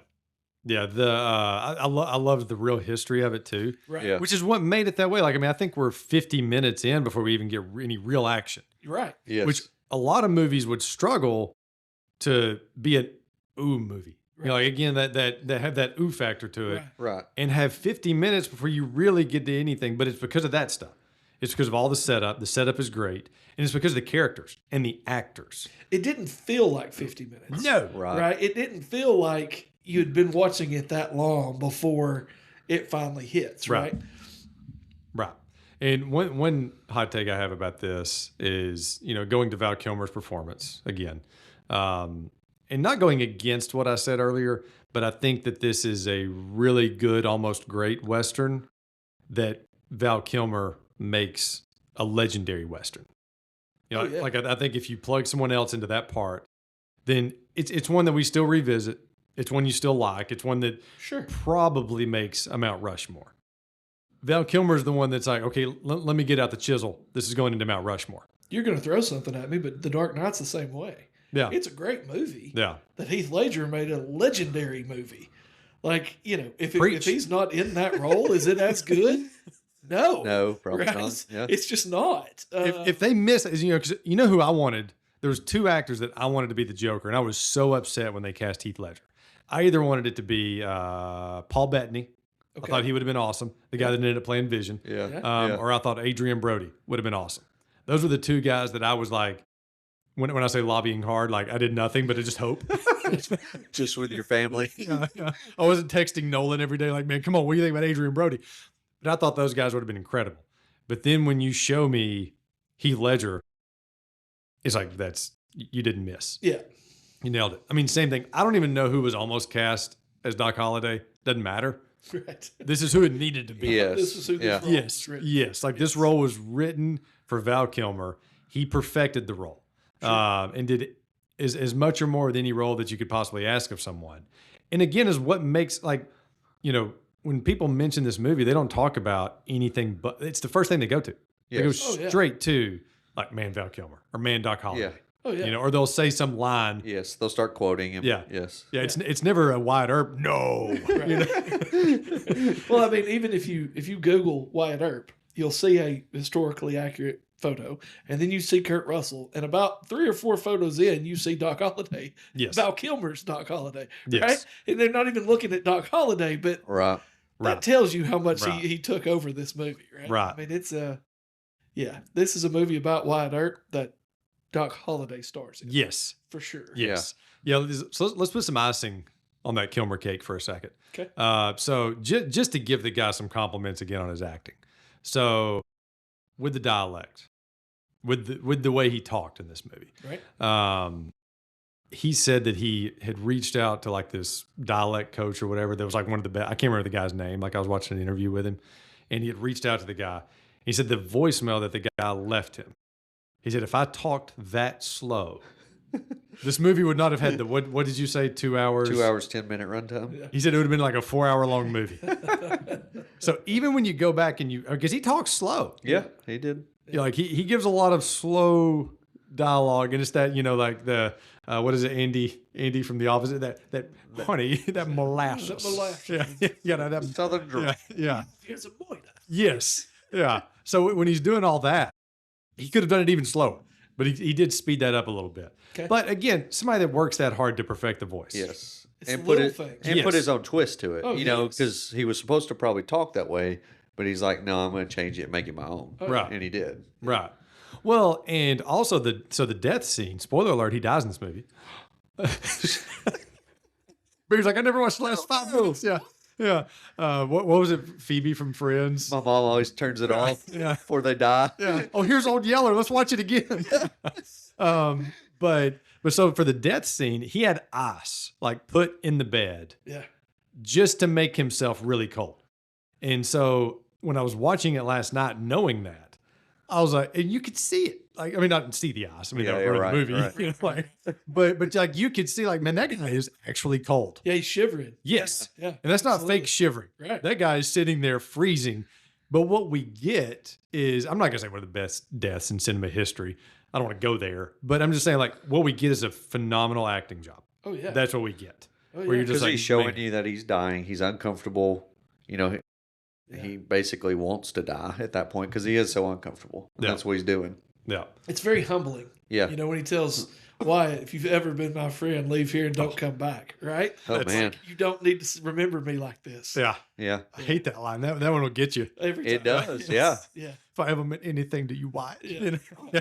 Yeah, I loved the real history of it too, Right. Yeah. which is what made it that way. Like, I mean, I think we're 50 minutes in before we even get any real action, You're right. yes, which a lot of movies would struggle to be an ooh movie. You know, like again, that have that ooh factor to it, Right. right, and have 50 minutes before you really get to anything. But it's because of that stuff. It's because of all the setup. The setup is great, and it's because of the characters and the actors. It didn't feel like 50 minutes. No, right. It didn't feel like you'd been watching it that long before it finally hits, right? Right. And one hot take I have about this is, going to Val Kilmer's performance again, and not going against what I said earlier, but I think that this is a really good, almost great Western that Val Kilmer makes a legendary Western. Oh, yeah. Like I think if you plug someone else into that part, then it's one that we still revisit. It's one you still like. It's one that Sure. probably makes a Mount Rushmore. Val Kilmer's the one that's like, okay, let me get out the chisel. This is going into Mount Rushmore. You're going to throw something at me, but The Dark Knight's the same way. Yeah. It's a great movie. Yeah. That Heath Ledger made a legendary movie. Like, if Preach. he's not in that role, is it as good? No. No, probably Right? not. Yeah, It's just not. If they miss, because you know who I wanted? There was two actors that I wanted to be the Joker, and I was so upset when they cast Heath Ledger. I either wanted it to be Paul Bettany. I thought he would have been awesome. The guy that ended up playing Vision. yeah, Yeah. yeah. Or I thought Adrian Brody would have been awesome. Those were the two guys that I was like, when I say lobbying hard, like I did nothing but I just hope. Just with your family. I wasn't texting Nolan every day like, man, come on, what do you think about Adrian Brody? But I thought those guys would have been incredible. But then when you show me Heath Ledger, it's like, you didn't miss. Yeah. You nailed it. I mean, same thing. I don't even know who was almost cast as Doc Holliday. Doesn't matter. Right. This is who it needed to be. Yes. This is who this Yeah. role Yes. was written. Yes. Like this role was written for Val Kilmer. He perfected the role. And did as much or more with any role that you could possibly ask of someone. And again, is what makes when people mention this movie, they don't talk about anything but it's the first thing they go to. They go Yes. Oh, yeah. straight to like man Val Kilmer or man Doc Holliday. Yeah. Oh, yeah. Or they'll say some line. Yes, they'll start quoting him. Yeah. Yes. Yeah, it's never a Wyatt Earp. No. Well, I mean, even if you Google Wyatt Earp, you'll see a historically accurate photo, and then you see Kurt Russell, and about 3 or 4 photos in, you see Doc Holliday. Yes. Val Kilmer's Doc Holliday. Yes. Right? And they're not even looking at Doc Holliday, but Right. that tells you how much Right. he took over this movie, right? Right. I mean, it's this is a movie about Wyatt Earp that Doc Holliday stars in. Yes. For sure. Yes. Yeah. So let's put some icing on that Kilmer cake for a second. Okay. So just to give the guy some compliments again on his acting. So with the dialect, with the way he talked in this movie. Right. He said that he had reached out to like this dialect coach or whatever. That was like one of the best. I can't remember the guy's name. Like I was watching an interview with him, and he had reached out to the guy. He said the voicemail that the guy left him. He said, if I talked that slow, this movie would not have had the, what did you say, 2 hours? 2 hours, 10-minute runtime. Yeah. He said it would have been like a 4-hour long movie. So even when you go back and because he talks slow. Yeah, he did. Yeah, like he gives a lot of slow dialogue, and it's that, like the, what is it, Andy from The Office, that honey, that molasses. That molasses. Yeah, that Southern drawl. Yeah. Here's a boy. Yes. Yeah. So when he's doing all that, he could have done it even slower, but he did speed that up a little bit. Okay. But again, somebody that works that hard to perfect the voice. Yes. It's And little things. put Yes. his own twist to it, Oh, because yes. he was supposed to probably talk that way, but he's like, no, I'm going to change it and make it my own. Right. And he did. Right. Well, and also the death scene, spoiler alert, he dies in this movie. But he's like, I never watched the last 5 minutes. Yeah. Yeah. What was it? Phoebe from Friends? My mom always turns it off Yeah. before they die. Yeah. Oh, here's Old Yeller. Let's watch it again. But so for the death scene, he had ice like put in the bed Yeah. just to make himself really cold. And so when I was watching it last night, knowing that, I was like, and you could see it. Like, I mean, not see the ice. I mean, Yeah, that yeah, was right, the movie. right. You know, like, but like you could see, like, man, that guy is actually cold. Yeah, he's shivering. Yes. Yeah. And that's not Absolutely. fake shivering. Right. That guy is sitting there freezing. But what we get is, I'm not going to say one of the best deaths in cinema history. I don't want to go there. But I'm just saying, like, what we get is a phenomenal acting job. Oh, yeah. That's what we get. Oh, Where yeah. you're just Because like, he's showing man. you that he's dying. He's uncomfortable. He basically wants to die at that point because he is so uncomfortable. And Yeah. that's what he's doing. Yeah. It's very humbling. Yeah. When he tells Wyatt, if you've ever been my friend, leave here and don't come back. Right? Oh, That's man. You don't need to remember me like this. Yeah. Yeah. I hate that line. That one will get you. Every time. It does. Yes. Yeah. Yeah. If I ever meant anything to you, why? Yeah. Yeah.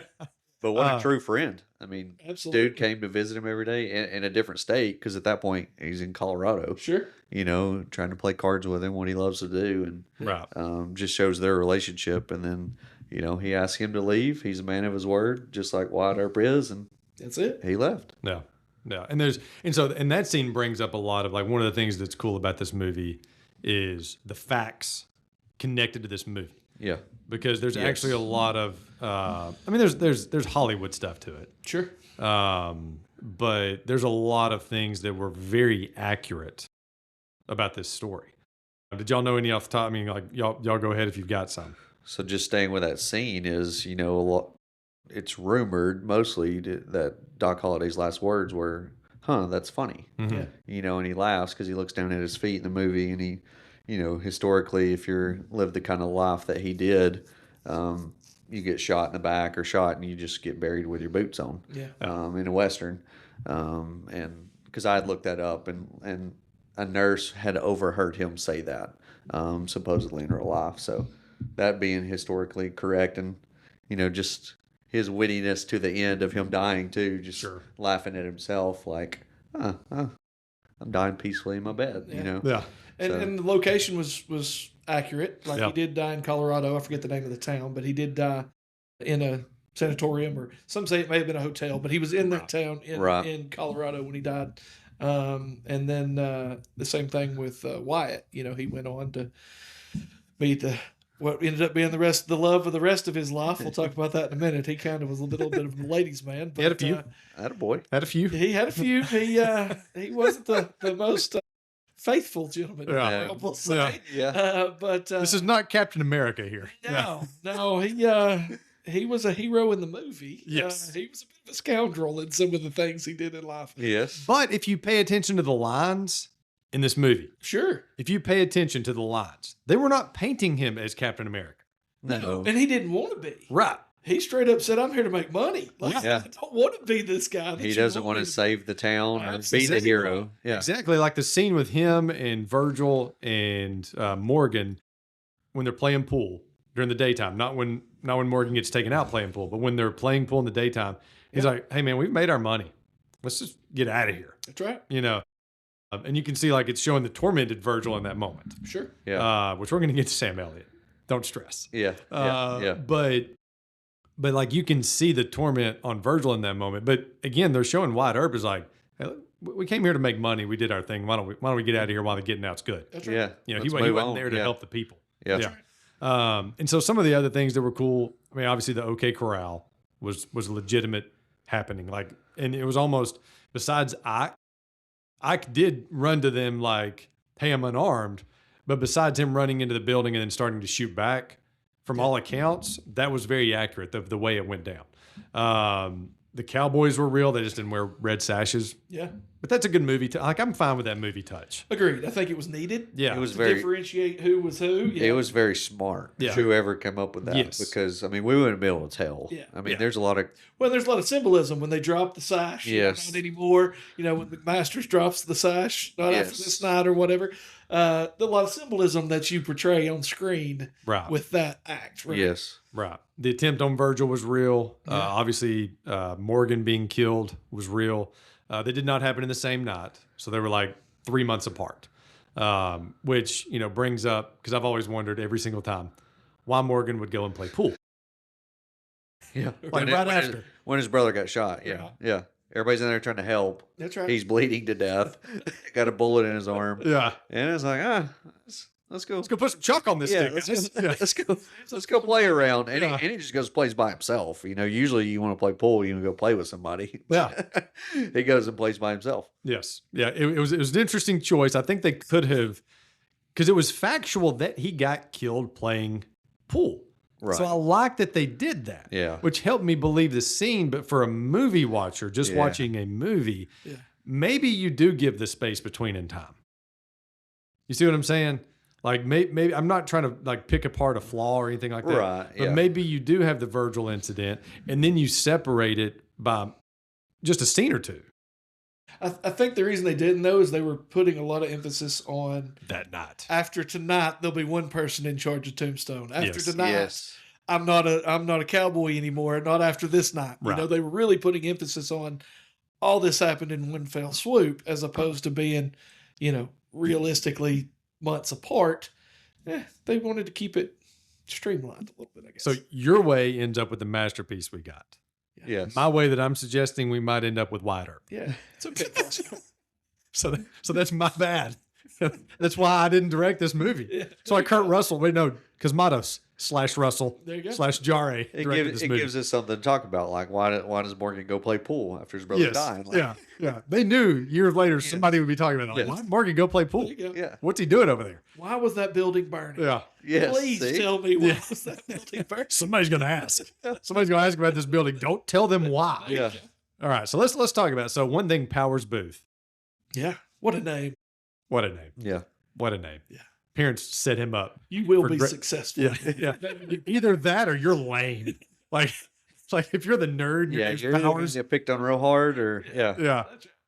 But what a true friend. I mean, Absolutely. dude came to visit him every day in a different state because at that point he's in Colorado, Sure. trying to play cards with him, what he loves to do. Right. And just shows their relationship. And then, he asked him to leave. He's a man of his word, just like Wyatt Earp is. And That's it. he left. Yeah. Yeah. And that scene brings up a lot of, like, one of the things that's cool about this movie is the facts connected to this movie. Yeah. Because there's Yes. actually a lot of, there's Hollywood stuff to it. Sure. But there's a lot of things that were very accurate about this story. Did y'all know any off the top? I mean, like, y'all go ahead if you've got some. So just staying with that scene is, a lot. It's rumored mostly that Doc Holliday's last words were, "Huh, that's funny." Mhm. Yeah. And he laughs because he looks down at his feet in the movie, and he, historically, if you're lived the kind of life that he did, you get shot in the back or shot, and you just get buried with your boots on. Yeah. In a Western, and because I had looked that up, and a nurse had overheard him say that, supposedly in real life. So that being historically correct, and just his wittiness to the end of him dying too, just Sure. laughing at himself, like, I'm dying peacefully in my bed, Yeah. Yeah. And the location was accurate. Like, Yeah. he did die in Colorado. I forget the name of the town, but he did die in a sanatorium, or some say it may have been a hotel, but he was in that town in Colorado when he died. And then the same thing with Wyatt. He went on to be what ended up being the love of the rest of his life. We'll talk about that in a minute. He kind of was a little bit of a ladies' man. But, He had a few. Attaboy. Had a few. he had a few. He wasn't the most faithful gentleman in the Yeah. world, we'll say. Yeah. But This is not Captain America here. no, he was a hero in the movie. Yes. He was a bit of a scoundrel in some of the things he did in life. Yes. But if you pay attention to the lines in this movie, Sure. if you pay attention to the lines, they were not painting him as Captain America. No. And he didn't want to be. Right. He straight up said, "I'm here to make money. Like, Yeah. I don't want to be this guy." He doesn't want to save the town or be the Absolutely. hero. Yeah. Exactly. Like the scene with him and Virgil and Morgan when they're playing pool during the daytime. Not when Morgan gets taken out playing pool, but when they're playing pool in the daytime. He's like, "Hey man, we've made our money. Let's just get out of here." That's right. And you can see like it's showing the tormented Virgil in that moment. Sure. Yeah. Which we're going to get to Sam Elliott. Don't stress. Yeah. Yeah. But But like you can see the torment on Virgil in that moment. But again, they're showing Wyatt Earp is like, hey, we came here to make money. We did our thing. Why don't we get out of here while the getting out's good? That's right. Yeah. You know, Let's he move wasn't on. there to Yeah. help the people. Yeah. And so some of the other things that were cool, I mean, obviously the OK Corral was legitimate happening. Like, and it was almost, besides Ike did run to them like, hey, I'm unarmed. But besides him running into the building and then starting to shoot back, from all accounts, that was very accurate, the way it went down. The cowboys were real. They just didn't wear red sashes. Yeah. But that's a good movie. Like, I'm fine with that movie touch. Agreed. I think it was needed. Yeah. It was To very differentiate who was who. Yeah. It was very smart. Yeah. Whoever came up with that, Yes. because I mean, we wouldn't be able to tell. Yeah. I mean, Yeah. there's a lot of Well, there's a lot of symbolism when they drop the sash. Yes. Not anymore. You know, when McMasters drops the sash, not after Yes. this night or whatever. A lot of symbolism that you portray on screen Right. with that act. Right? yes, Right. The attempt on Virgil was real. Yeah. Obviously, Morgan being killed was real. They did not happen in the same night. So they were like 3 months apart, which, you know, brings up, because I've always wondered every single time why Morgan would go and play pool. yeah. Like When right when after. when his brother got shot. Yeah. Yeah. Everybody's in there trying to help. That's right. He's bleeding to death. Got a bullet in his arm, Yeah. and it's like, let's go. Let's go put some chalk on this Yeah, thing. let's guys. go, Yeah. let's go play around. And, Yeah. he just goes plays by himself. You know, usually you want to play pool, you go play with somebody. Yeah. He goes and plays by himself. Yes. Yeah. It was an interesting choice. I think they could have, because it was factual that he got killed playing pool. Right. So I like that they did that. Yeah. Which helped me believe the scene. But for a movie watcher, just Yeah. watching a movie, Yeah. maybe you do give the space between in time. You see what I'm saying? Like maybe I'm not trying to like pick apart a flaw or anything like that. Right, But yeah. maybe you do have the Virgil incident and then you separate it by just a scene or two I think the reason they didn't know is they were putting a lot of emphasis on that night. after tonight there'll be one person in charge of Tombstone. After Yes. tonight, Yes. I'm not a cowboy anymore. Not after this night. Right. You know, they were really putting emphasis on all this happened in one fell swoop, as opposed to being, you know, realistically months apart. They wanted to keep it streamlined a little bit, I guess. So your way ends up with the masterpiece we got. Yes. My way that I'm suggesting we might end up with Wyatt Earp. yeah, it's okay. So that's my bad. That's why I didn't direct this movie. Yeah. So like Kurt Russell, wait, no, Cosmatos / Russell There you go. / Jare It, directed this movie. gives us something to talk about. Like, why does Morgan go play pool after his brother Yes. died? Like, Yeah. Yeah. They knew years later somebody would be talking about it. Like, Yes. why did Morgan go play pool? There you go. Yeah. What's he doing over there? Why was that building burning? Yeah. Yes. Please see? tell me why Yeah. was that building burning? Somebody's gonna ask. Somebody's gonna ask about this building. Don't tell them why. Yeah. All right. So let's talk about it. So one thing, Powers Booth. Yeah, what a name. What a name. Yeah. What a name. Yeah. Parents set him up. You will For be great- successful. Yeah. Yeah. Either that or you're lame. Like it's like if you're the nerd, Yeah. your You're Powers. get picked on real hard, or yeah. Yeah.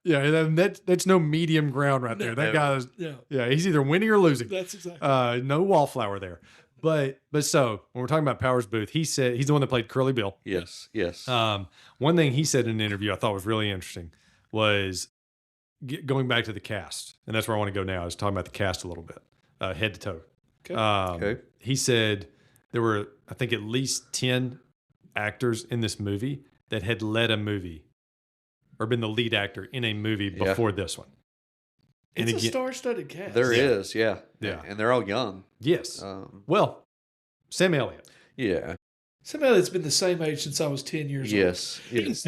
Yeah. And that's no medium ground right there. That No. guy's Yeah, yeah, he's either winning or losing. that's exactly. No wallflower there. But so when we're talking about Powers Booth, he said he's the one that played Curly Bill. Yes. Yes. One thing he said in an interview I thought was really interesting was going back to the cast, and that's where I want to go now. I was talking about the cast a little bit, head to toe. Okay. Okay. He said there were, I think, at least 10 actors in this movie that had led a movie or been the lead actor in a movie Yeah. before this one. And It's a again, star-studded cast. There Yeah. is. Yeah. Yeah. And they're all young. yes. Um, Well, Sam Elliott. yeah. Somebody that's been the same age since I was 10 years Yes. old. Yes.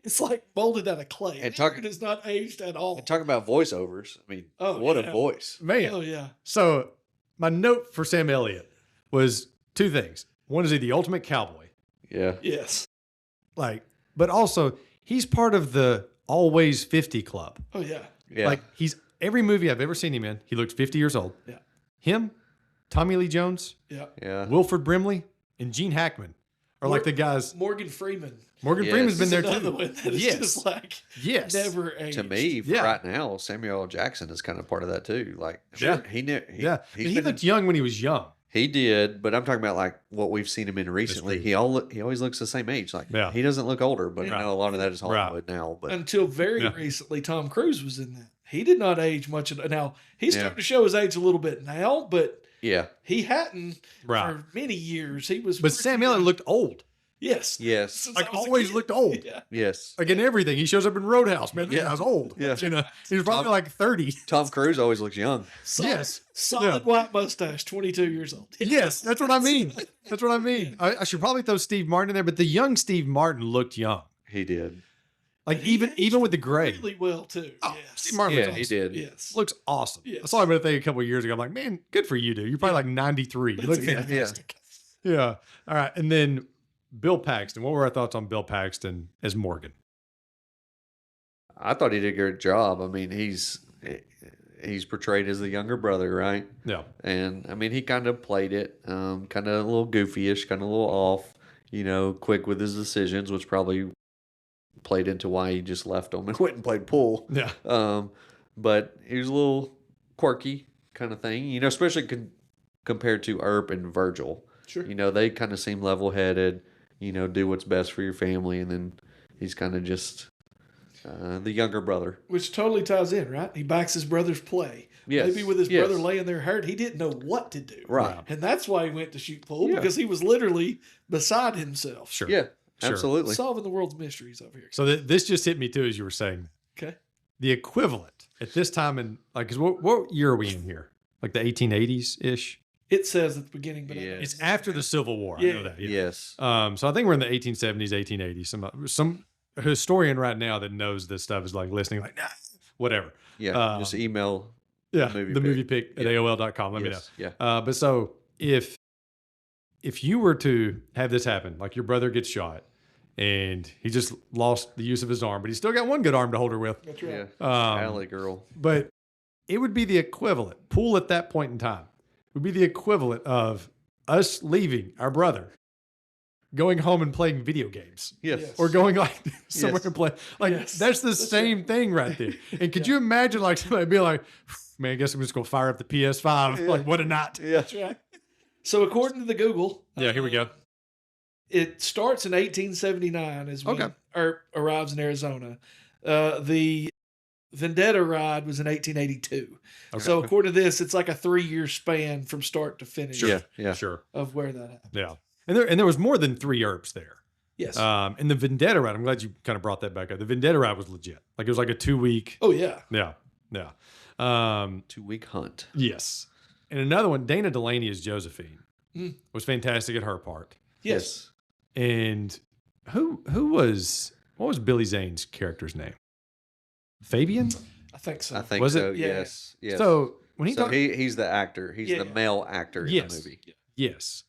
It's like molded out of clay. And It has not aged at all. And talking about voiceovers, I mean, Oh, what yeah. a voice. Man. Oh, yeah. So my note for Sam Elliott was two things. One, is he the ultimate cowboy? Yeah. Yes. Like, but also he's part of the Always 50 Club. Oh, yeah. Yeah. Like he's every movie I've ever seen him in, he looks 50 years old. Yeah. Him, Tommy Lee Jones, Yeah. yeah. Wilford Brimley, and Gene Hackman are like the guys. Morgan Freeman. Morgan Yes. Freeman's been Is there another too. one that is Yes. just like Yes. never aged. To me, for Yeah. right now, Samuel L. Jackson is kind of part of that too. Like, Yeah. he Yeah. he's He been looked young when he was young. he did, but I'm talking about like what we've seen him in recently. true. He always looks the same age. Like, Yeah. he doesn't look older, but Right. I know a lot of that is Right. Hollywood now. But Until very Yeah. recently, Tom Cruise was in that. He did not age much. Now, he's Yeah. starting to show his age a little bit now, but yeah, he hadn't Right. for many years. He was. But Sam Elliott looked old. Yes. Yes. Since Like I was a always kid. looked old. Yeah. Yes. Like in everything. He shows up in Roadhouse, man. Yeah. Yeah, I was old. Yeah. You know, he was probably like 30. Tom Cruise always looks young. Yes. Solid white mustache, 22 years old. Yes, that's what I mean. That's what I mean. I should probably throw Steve Martin in there, but the young Steve Martin looked young. He did. Like He aged even with the gray. really well too. Oh, Yes. Steve Martin Yeah, looks he awesome. did. Yes. Looks awesome. Yes. I saw him at a thing a couple of years ago. I'm like, man, good for you, dude. You're probably like 93. You look That's fantastic. Yeah. All right. And then Bill Paxton. What were our thoughts on Bill Paxton as Morgan? I thought he did a good job. I mean, he's portrayed as the younger brother, right? Yeah. And I mean, he kind of played it, kind of a little goofy-ish, kind of a little off, quick with his decisions, which probably played into why he just left him and went and played pool. Yeah. But he was a little quirky kind of thing, especially compared to Earp and Virgil. Sure. They kind of seem level-headed, do what's best for your family, and then he's kind of just the younger brother. Which totally ties in, right? He backs his brother's play. Yes. Maybe with his Yes. brother laying there hurt, he didn't know what to do. Right. And that's why he went to shoot pool, Yeah. because he was literally beside himself. Sure. Yeah, Sure. absolutely. Solving the world's mysteries over here. So this just hit me too, as you were saying. Okay. The equivalent at this time in like, because what year are we in here? Like the 1880s ish. It says at the beginning, but Yeah. It's after the Civil War. I Yeah. know that. Yeah. Yes. So I think we're in the 1870s, 1880s. Some historian right now that knows this stuff is like listening, like, nah, whatever. Yeah. Just email. Yeah, Movie the pick. movie pick at Yeah. AOL.com. Let me know. Yes. Yeah. But so if you were to have this happen, like your brother gets shot and he just lost the use of his arm, but he's still got one good arm to hold her with. that's right. Yeah. Alley girl. But it would be the equivalent. Pool at that point in time would be the equivalent of us leaving our brother, going home and playing video games. Yes. Yes. Or going like somewhere Yes. and play. Like Yes. that's the That's same thing right there. And could you imagine like somebody be like, man, I guess I'm just gonna fire up the PS5. Like what a night. Yeah. That's right. So according to the Google, Yeah, here we go. it starts in 1879 as when Okay. Earp arrives in Arizona. The Vendetta ride was in 1882. Okay. So according to this, it's like a 3-year span from start to finish Yeah. Yeah. Sure. of where that happened. Yeah. And there was more than 3 Earps there. Yes. And the Vendetta ride, I'm glad you kind of brought that back up. The Vendetta ride was legit. Like it was like a 2-week. Oh yeah. Yeah. Yeah. 2-week hunt. Yes. And another one, Dana Delaney as Josephine Mm. was fantastic at her part. Yes. And what was Billy Zane's character's name? Fabian? I think so. I think Was it? so. Yeah. Yes. Yes. So when he So talked, he's the actor. He's Yeah. the male actor in Yes. the movie. yes.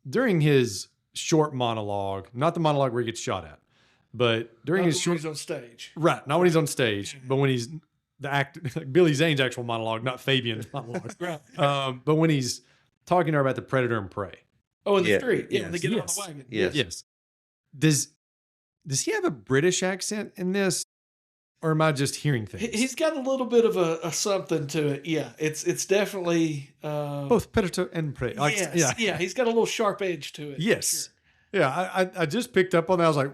During his short monologue, not the monologue where he gets shot at, but during Not his when short, he's on stage. right, not when he's on stage, but when he's the actor, Billy Zane's actual monologue, not Fabian's monologue. Right. But when he's talking to her about the predator and prey. Oh, in the Yeah. street. Yeah, when they Yes. get Yes. on the wagon. Yes. Yes. Does he have a British accent in this? Or am I just hearing things? He's got a little bit of a something to it. Yeah, it's definitely both predator and prey. Like, yes, yeah. He's got a little sharp edge to it. Yes. Yeah. I just picked up on that. I was like,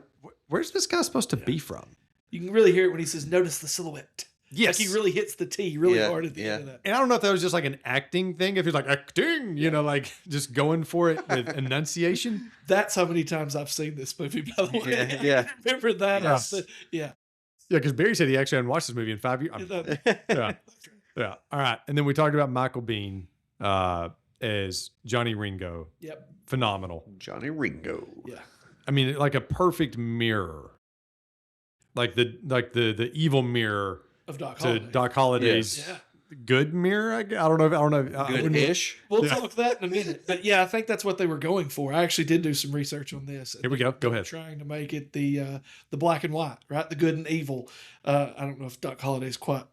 where's this guy supposed to be from? You can really hear it when he says, "Notice the silhouette." Yes. Like he really hits the T really Yeah, hard at the yeah. end of that. And I don't know if that was just like an acting thing. If he's like acting, like just going for it with enunciation. That's how many times I've seen this movie. By the way, Yeah, yeah. I remember that. Yes. Yeah, Yeah, because Barry said he actually hadn't watched this movie in 5 years. Yeah. Yeah. All right. And then we talked about Michael Biehn as Johnny Ringo. Yep. Phenomenal. Johnny Ringo. Yeah. I mean, like a perfect mirror. Like the evil mirror Of Doc to Holliday. Doc Holliday's Yeah. good mirror. I don't know. Good-ish. We'll Yeah. talk that in a minute. But yeah, I think that's what they were going for. I actually did do some research on this. Here we go. Go ahead. Trying to make it the black and white, right? The good and evil. I don't know if Doc Holliday's quite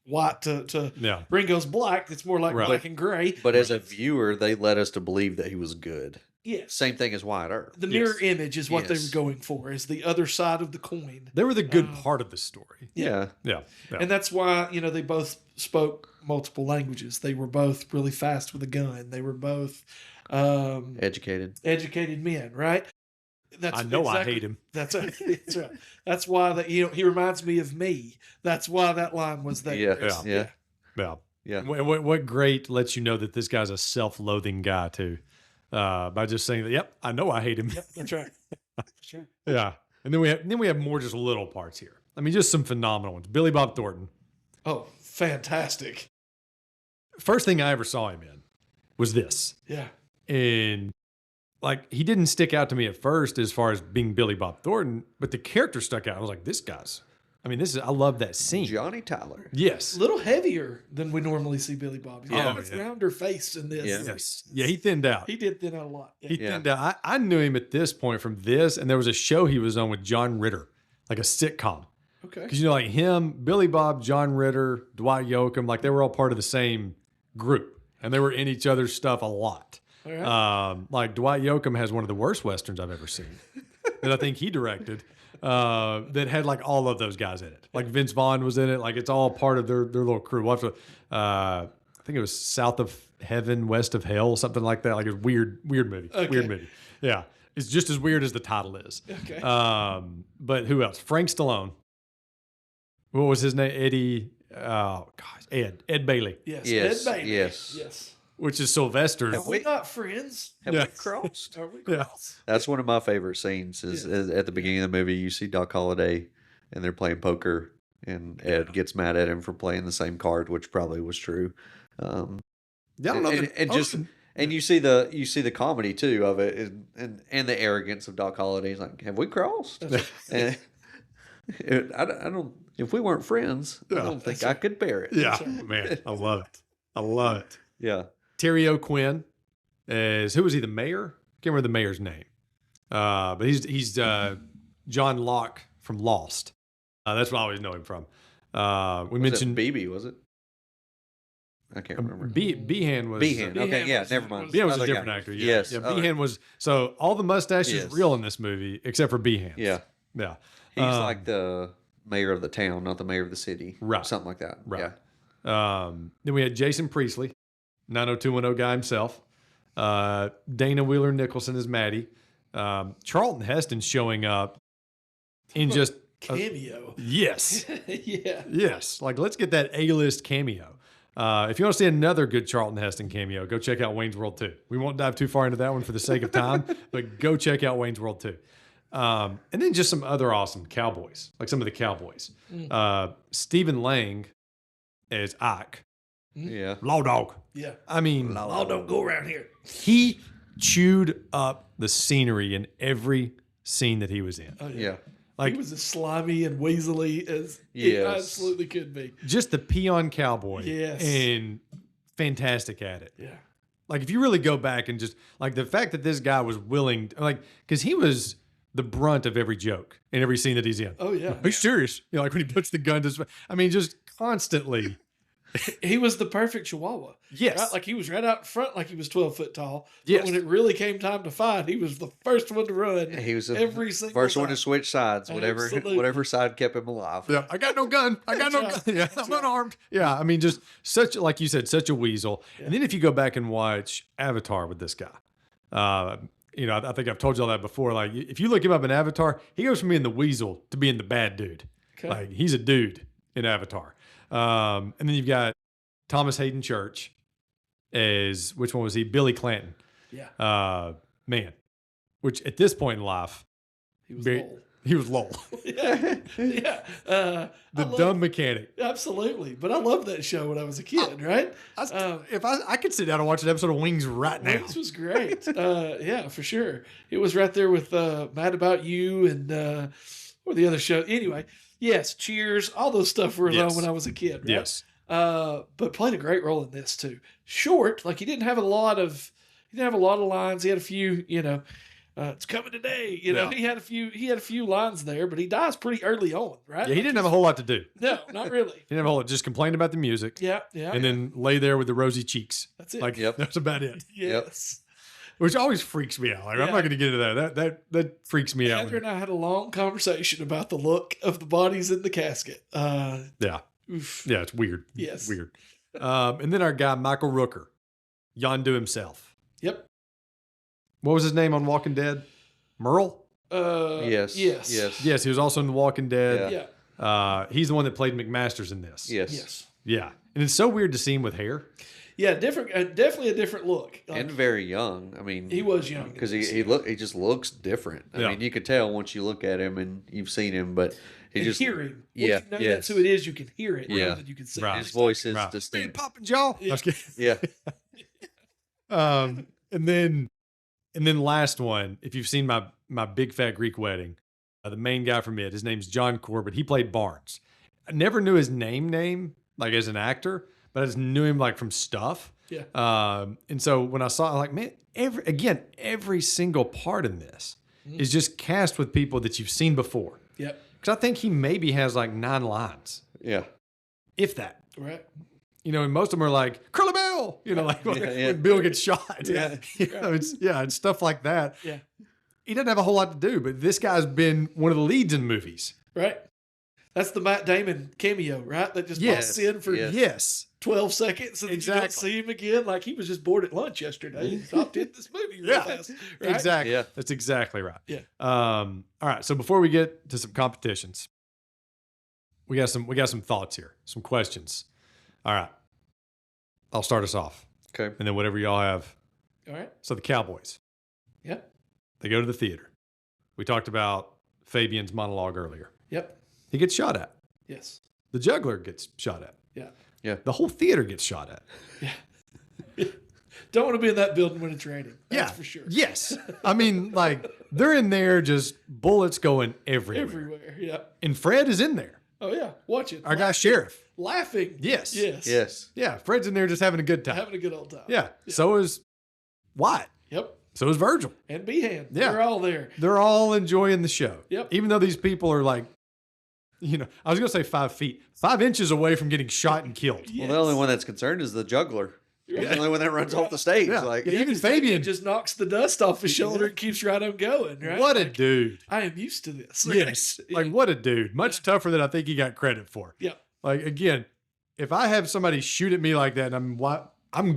white to Yeah. Ringo's black. It's more like Right. black and gray. But as a viewer, they led us to believe that he was good. Yes. Same thing as Wyatt Earp. The mirror Yes. image is what they Yes. were going for, is the other side of the coin. They were the good part of the story. Yeah. Yeah. Yeah. And that's why, they both spoke multiple languages. They were both really fast with a gun. They were both Educated. educated men, right? That's I know exactly- I hate him. That's right. That's why that he reminds me of me. That's why that line was there. Yeah. It's- Yeah. Yeah. Yeah. What great lets you know that this guy's a self-loathing guy too. by just saying that. Yep, I know I hate him. Yep, that's right. Sure. Yeah, and then we have more just little parts here. I mean, just some phenomenal ones. Billy Bob Thornton. Oh, fantastic. First thing I ever saw him in was this. Yeah. And like, he didn't stick out to me at first as far as being Billy Bob Thornton, but the character stuck out. I was like, this guy's, I mean, I love that scene. Johnny Tyler. Yes. A little heavier than we normally see Billy Bob. He's Yeah. got a rounder face in this. Yeah. Yes. Yeah, he thinned out. He did thin out a lot. Yeah. He thinned out. I knew him at this point from this, and there was a show he was on with John Ritter, like a sitcom. Okay. Because, like him, Billy Bob, John Ritter, Dwight Yoakam, like they were all part of the same group, and they were in each other's stuff a lot. All right. Like Dwight Yoakam has one of the worst Westerns I've ever seen that I think he directed that had like all of those guys in it. Like Vince Vaughn was in it. Like it's all part of their little crew. We'll have to, I think it was South of Heaven, West of Hell, something like that. Like a weird movie. Okay. Weird movie. Yeah. It's just as weird as the title is. Okay. But who else? Frank Stallone. What was his name? Eddie. Oh gosh, Ed Bailey. Yes. Yes, Ed Bailey. yes. Yes. Which is Sylvester. Have We're not friends. Have Yeah. we crossed? Are we Yeah. cross? That's one of my favorite scenes is at the beginning of the movie. You see Doc Holliday and they're playing poker and Ed gets mad at him for playing the same card, which probably was true. Yeah, I don't know. And you see the comedy too of it and the arrogance of Doc Holliday. He's like, have we crossed? And I don't. If we weren't friends, I don't think I could bear it. Yeah, man, I love it. I love it. Yeah. Terry O'Quinn is, who was he? The mayor? Can't remember the mayor's name. But he's John Locke from Lost. That's what I always know him from. We mentioned BB, was it? I can't remember. Behan was Behan. Okay, yeah, never mind. Behan was a Other different guy. actor. Yeah. Yes. Yeah, all Behan right. was, so all the mustaches Yes. real in this movie except for Behan. Yeah. Yeah. He's like the mayor of the town, not the mayor of the city. Right. Something like that. Right. Yeah. Then we had Jason Priestley, 90210 guy himself. Dana Wheeler Nicholson as Maddie. Charlton Heston showing up in just Cameo. yes, Yeah. yes. Like, let's get that A-list cameo. If you want to see another good Charlton Heston cameo, go check out Wayne's World 2. We won't dive too far into that one for the sake of time, but go check out Wayne's World 2. And then just some other awesome cowboys, like some of the cowboys. Stephen Lang as Ike. Yeah. Law Dog. Yeah. I mean, Law don't go around here. he chewed up the scenery in every scene that he was in. Oh, Yeah. Like, he was as slimy and weaselly as he Yes. absolutely could be. just the peon cowboy. Yes. And fantastic at it. Yeah. Like, if you really go back and just, like, the fact that this guy was willing, like, because he was the brunt of every joke in every scene that he's in. Oh, yeah. Are you serious? You know, like when he puts the gun to his, I mean, just constantly. He was the perfect Chihuahua. Yes. Right? Like he was right out in front like he was 12 foot tall. Yes. But when it really came time to fight, he was the first one to run. He was the every single first one time. to switch sides, Absolutely. whatever side kept him alive. Yeah, I got no gun. I got no gun. Yeah, I'm unarmed. Yeah, I mean, just such, like you said, such a weasel. And then if you go back and watch Avatar with this guy, you know, I think I've told you all that before. Like, if you look him up in Avatar, he goes from being the weasel to being the bad dude. Okay. Like, he's a dude in Avatar. And then you've got Thomas Hayden Church as, which one was he? Billy Clanton. Yeah. Man, which at this point in life, He was very- old. he was lol. Yeah. Yeah. The I love- dumb mechanic. Absolutely. But I loved that show when I was a kid, right? If I could sit down and watch an episode of Wings right now. This was great. Yeah, for sure. It was right there with Mad About You and or the other show. Anyway, yes, Cheers, all those stuff were Yes. on when I was a kid, right? Yes. But played a great role in this too. Short, like he didn't have a lot of lines. He had a few, you know, it's coming today. You know, Yeah. he had a few lines there, but he dies pretty early on, right? Yeah, he didn't have a whole lot to do. No, not really. He didn't have a whole lot. Just complained about the music. Yeah, yeah. And then lay there with the rosy cheeks. That's it. Like, Yep. that's about it. Yes. Which always freaks me out. Like, I'm Yeah. not going to get into that. That freaks me out. Heather and I had a long conversation about the look of the bodies in the casket. Yeah. Oof. Yeah, it's weird. Yes. Weird. And then our guy, Michael Rooker, Yondu himself. Yep. What was his name on Walking Dead? Merle? Yes. Yes. Yes. Yes, he was also in The Walking Dead. Yeah. He's the one that played McMaster's in this. Yes. Yes. Yeah. And it's so weird to see him with hair. Yeah, different, definitely a different look. Like, and very young. I mean, he was young because he just looks different. I mean, you could tell once you look at him and you've seen him, but he just hear him. Yeah, Once you know that's who it is, you can hear it. Yeah. Rather than you can see Right. it. his voice is Right. distinct. Popping jaw. Yeah. Yeah, And then last one, if you've seen my Big Fat Greek Wedding, the main guy from it, his name's John Corbett. He played Barnes. I never knew his name like as an actor, but I just knew him like from stuff. Yeah. And so when I saw it, I'm like, man, every single part in this is just cast with people that you've seen before. Yep. Because I think he maybe has like 9 lines, yeah, if that. Right. You know, and most of them are like Curly Bill. You know, like when Bill gets shot. Yeah. You know, it's stuff like that. Yeah. He doesn't have a whole lot to do, but this guy's been one of the leads in movies. Right. That's the Matt Damon cameo, right? That just pops in for Yes. 12 seconds and then you don't see him again. Like he was just bored at lunch yesterday. He popped in this movie real fast. Right? Exactly. Yeah. That's exactly right. Yeah. All right. So before we get to some competitions, we got some thoughts here, some questions. All right. I'll start us off. okay, And then whatever y'all have. All right. So the Cowboys, Yep. they go to the theater. We talked about Fabian's monologue earlier. Yep. He gets shot at. Yes. The juggler gets shot at. Yeah. The whole theater gets shot at. Yeah. Don't want to be in that building when it's raining. That's for sure. Yes. I mean, like, they're in there just bullets going everywhere. Everywhere. Yeah. And Fred is in there. Oh yeah. Watch it. Our guy Sheriff. Laughing. Yes. yes, Yeah. Fred's in there just having a good time. Having a good old time. Yeah. So is Wyatt. Yep. So is Virgil. And Behan. Yeah. They're all there. They're all enjoying the show. Yep. Even though these people are like, you know, I was going to say 5 feet, 5 inches away from getting shot and killed. Well, the only one that's concerned is the juggler. He's the only one that runs off the stage. Yeah. Like, Yeah, even Fabian. just knocks the dust off his shoulder and keeps right on going. Right. What a dude. I am used to this. Yes. Yeah. Like, what a dude. Much tougher than I think he got credit for. Yeah. Like, again, if I have somebody shoot at me like that, I'm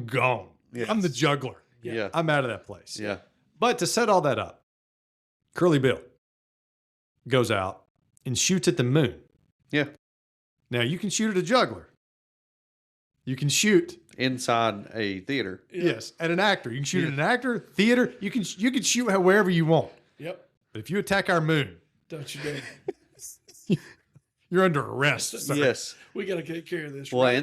gone. Yes. I'm the juggler. yeah, I'm out of that place. yeah, But to set all that up, Curly Bill goes out and shoots at the moon. yeah. Now, you can shoot at a juggler. You can shoot, Inside a theater. yes, at an actor. You can shoot at an actor, theater. You can shoot wherever you want. Yep. But if you attack our moon, Don't you dare. you're under arrest. sir. Yes. We got to take care of this. Well, right?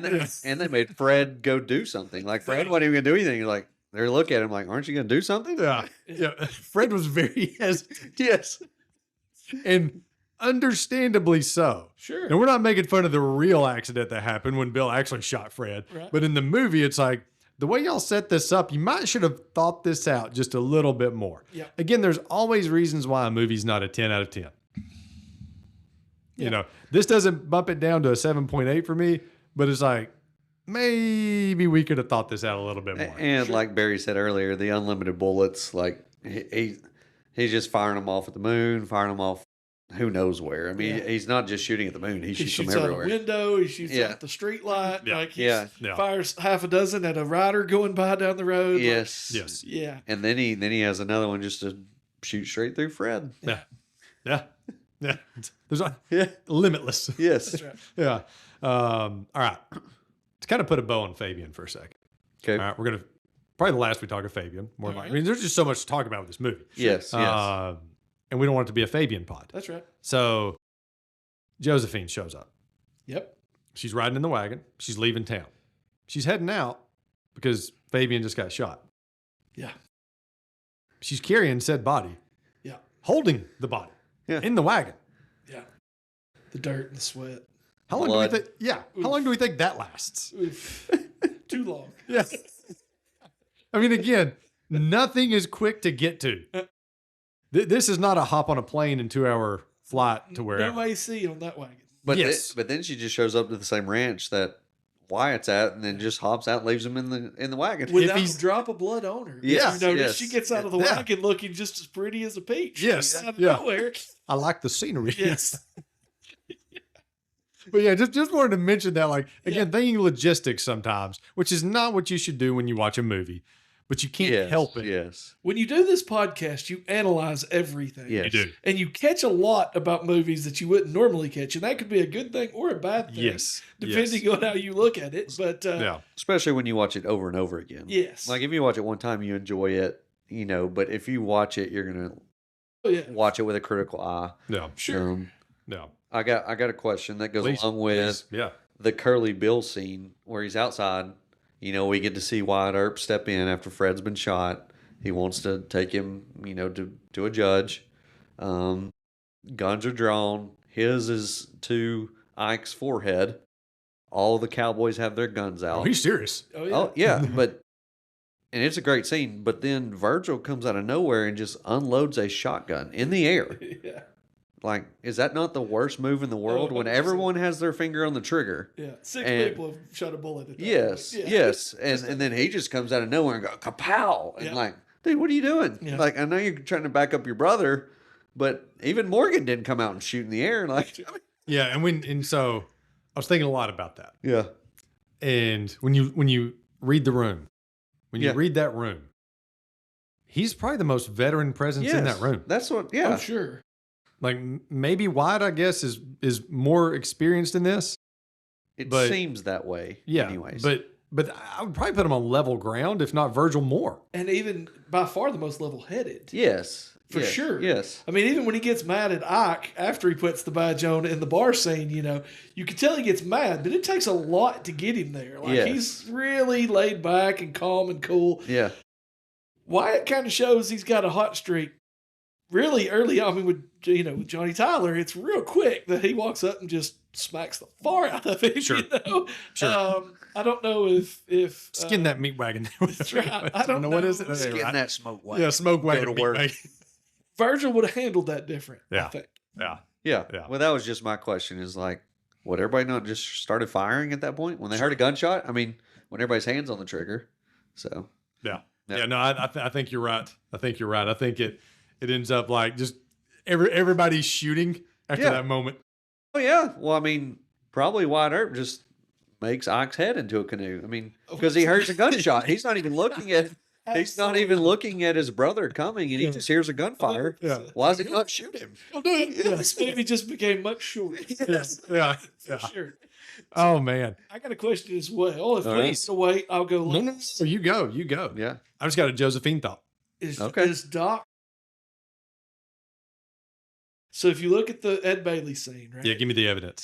and they made Fred go do something. Like Fred wasn't even gonna do anything. Like they're looking at him like, "Aren't you gonna do something?" Yeah. Yeah. Fred was very hesitant. Yes. And understandably so. Sure. And we're not making fun of the real accident that happened when Bill actually shot Fred. Right. But in the movie, it's like, the way y'all set this up, you might should have thought this out just a little bit more. Yeah. Again, there's always reasons why a movie's not a 10 out of 10. You know, this doesn't bump it down to a 7.8 for me, but it's like, maybe we could have thought this out a little bit more. And like Barry said earlier, the unlimited bullets, like he's just firing them off at the moon, firing them off who knows where. I mean, he's not just shooting at the moon; he shoots them out everywhere. a window. He shoots Yeah. out the street light. Yeah. Like he Yeah. fires half a dozen at a rider going by down the road. Yes, Yes. Like, yeah. And then he has another one just to shoot straight through Fred. Yeah. Yeah. Yeah. There's Yeah. limitless. Yes. That's right. Yeah. All right. To kind of put a bow on Fabian for a second. Okay. All right. We're going to probably the last we talk of Fabian. More All like, right. I mean, there's just so much to talk about with this movie. Yes. Yes. And we don't want it to be a Fabian pod. That's right. So Josephine shows up. Yep. She's riding in the wagon. She's leaving town. She's heading out because Fabian just got shot. Yeah. She's carrying said body, Yeah. holding the body Yeah. in the wagon. Yeah. The dirt and the sweat. How long Blood. do we think? Yeah. How long do we think that lasts? Oof. Too long. Yeah. I mean, again, nothing is quick to get to. This is not a hop on a plane and 2-hour flight to wherever. No AC on that wagon. But yes. but then she just shows up to the same ranch that Wyatt's at, and then just hops out and leaves him in the wagon. Without he's- a drop of blood on her. Yes, You notice yes. she gets out of the Yeah. wagon looking just as pretty as a peach. Yes, Out of yeah. nowhere. I like the scenery. Yes. But yeah, just wanted to mention that, like, again, thinking logistics sometimes, which is not what you should do when you watch a movie. but you can't Yes, help it. Yes. When you do this podcast, you analyze everything. Yes. You do. And you catch a lot about movies that you wouldn't normally catch. And that could be a good thing or a bad thing. Yes. Depending on how you look at it. But Yeah. Especially when you watch it over and over again. yes. Like if you watch it one time, you enjoy it, you know, but if you watch it, you're going to Oh, yeah. watch it with a critical eye. Yeah. Sure. Yeah. I got a question that goes Please, along with Yeah. the Curly Bill scene where he's outside. You know, we get to see Wyatt Earp step in after Fred's been shot. He wants to take him, you know, to a judge. Guns are drawn. His is to Ike's forehead. All the cowboys have their guns out. Oh, he's serious. Oh, yeah. Oh, yeah, but and it's a great scene. But then Virgil comes out of nowhere and just unloads a shotgun in the air. Yeah. Like, is that not the worst move in the world when 100%. everyone has their finger on the trigger? Yeah. Six And- people have shot a bullet at that Yes, point. Yeah. yes, and then he just comes out of nowhere and go kapow, and Yeah. like, dude, what are you doing? Yeah. Like, I know you're trying to back up your brother, but even Morgan didn't come out and shoot in the air. Like, Yeah. And so I was thinking a lot about that. yeah, And when you read the room, when you Yeah. read that room, he's probably the most veteran presence in that room. That's what. Oh, Yeah, sure. Like maybe Wyatt, I guess, is more experienced in this. it but- seems that way. Yeah. anyways, But I would probably put him on level ground, if not Virgil more. And even by far the most level headed. yes, For yes, sure. yes, I mean, even when he gets mad at Ike after he puts the badge on in the bar scene, you know, you can tell he gets mad, but it takes a lot to get him there. Like, Yes. he's really laid back and calm and cool. yeah, Wyatt kind of shows he's got a hot streak really early on. I mean, with Johnny Tyler, it's real quick that he walks up and just smacks the far out of him. Sure. You know? Sure. I don't know if Skin that meat wagon. that's right. I don't know what know. is it. getting Right. that smoke wagon. Yeah, smoke wagon. to meat work. wagon. Virgil would have handled that different. I Yeah. think. Yeah. Yeah. Yeah. Well, that was just my question. Is like, would everybody not just started firing at that point when they heard a gunshot? I mean, when everybody's hands on the trigger. So Yeah. Yeah. Yeah. No, I think you're right. I think you're right. I think it ends up like just everybody's shooting after Yeah. that moment. oh yeah. Well, I mean, probably Wyatt Earp just makes Ike's head into a canoe. I mean, because he hears a gunshot. He's not even looking at. He's not even looking at his brother coming, and he just hears a gunfire. Yeah. Why does he not shoot him? This movie just became much shorter. Yes. Yeah. For Yeah. sure. Oh man. I got a question as well. If All right. please to wait, I'll go. No, no, last. no. You go. You go. Yeah. I just got a Josephine thought. Okay. Is Doc? So if you look at the Ed Bailey scene, right? Yeah. Give me the evidence.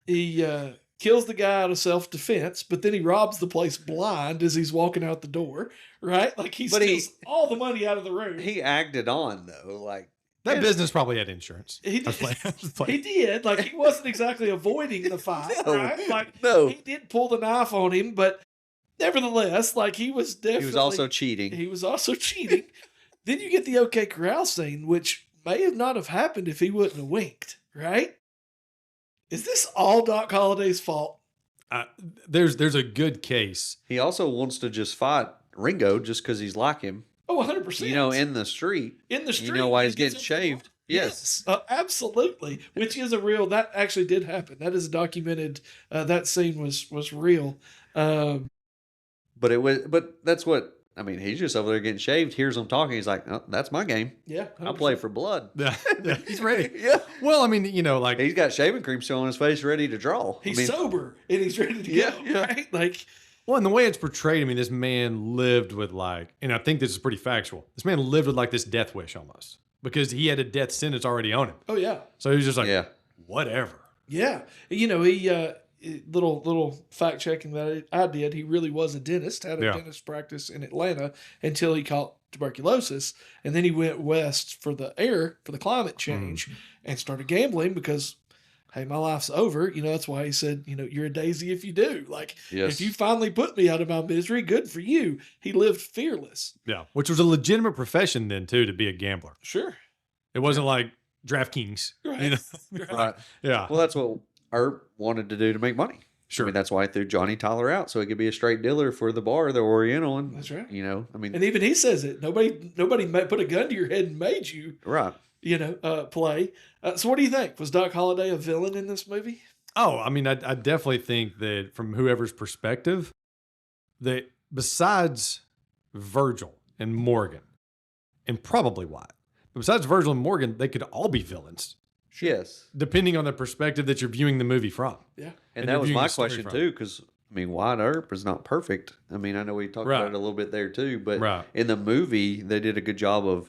He kills the guy out of self defense, but then he robs the place blind as he's walking out the door, right? Like he But steals all the money out of the room. He acted on though, like That yes. business probably had insurance. He I was did. playing- I was playing. He did. Like he wasn't exactly avoiding the fight, No. right? Like No. he did pull the knife on him, but nevertheless, like he was definitely he was also cheating. he was also cheating. Then you get the OK Corral scene, which may have not have happened if he wouldn't have winked, right? Is this all Doc Holliday's fault? There's a good case. He also wants to just fight Ringo just because he's like him. Oh, 100%. You know, in the street. in the street. You know why he's he gets getting up shaved? and- Yes. Absolutely. Which is that actually did happen. That is documented. That scene was real. But that's what I mean. He's just over there getting shaved. Hears him talking. He's like, "Oh, that's my game. Yeah. I'll play for blood." Yeah, yeah, he's ready. Yeah. Well, I mean, like He's got shaving cream still on his face, ready to draw. He's I mean, sober and he's ready to Yeah, go. yeah. Right? Like, well, and the way it's portrayed, I mean, this man lived with and I think this is pretty factual. This man lived with like this death wish almost because he had a death sentence already on him. oh yeah. So he was just like, yeah. whatever. Yeah. You know, he little fact checking that I did, he really was a dentist, had a Yeah. dentist practice in Atlanta until he caught tuberculosis. And then he went west for the climate change and started gambling because, hey, my life's over. You know, that's why he said, you're a daisy if you do. Like, Yes. if you finally put me out of my misery, good for you. He lived fearless. Yeah, which was a legitimate profession then too to be a gambler. Sure. It wasn't like DraftKings. Right. You know? Right. Yeah. Well, that's what Earp wanted to do to make money. Sure. I mean, that's why he threw Johnny Tyler out so he could be a straight dealer for the bar, the Oriental, and That's right. I mean, And even he says it. Nobody put a gun to your head and made you, right. play. So what do you think? Was Doc Holliday a villain in this movie? Oh, I mean, I definitely think that from whoever's perspective, that besides Virgil and Morgan, and probably Wyatt. But besides Virgil and Morgan, they could all be villains, Yes. depending on the perspective that you're viewing the movie from. Yeah. And you're that was viewing my the story question from. too, because I mean, Wyatt Earp is not perfect. I mean, I know we talked Right. about it a little bit there too, but Right. in the movie, they did a good job of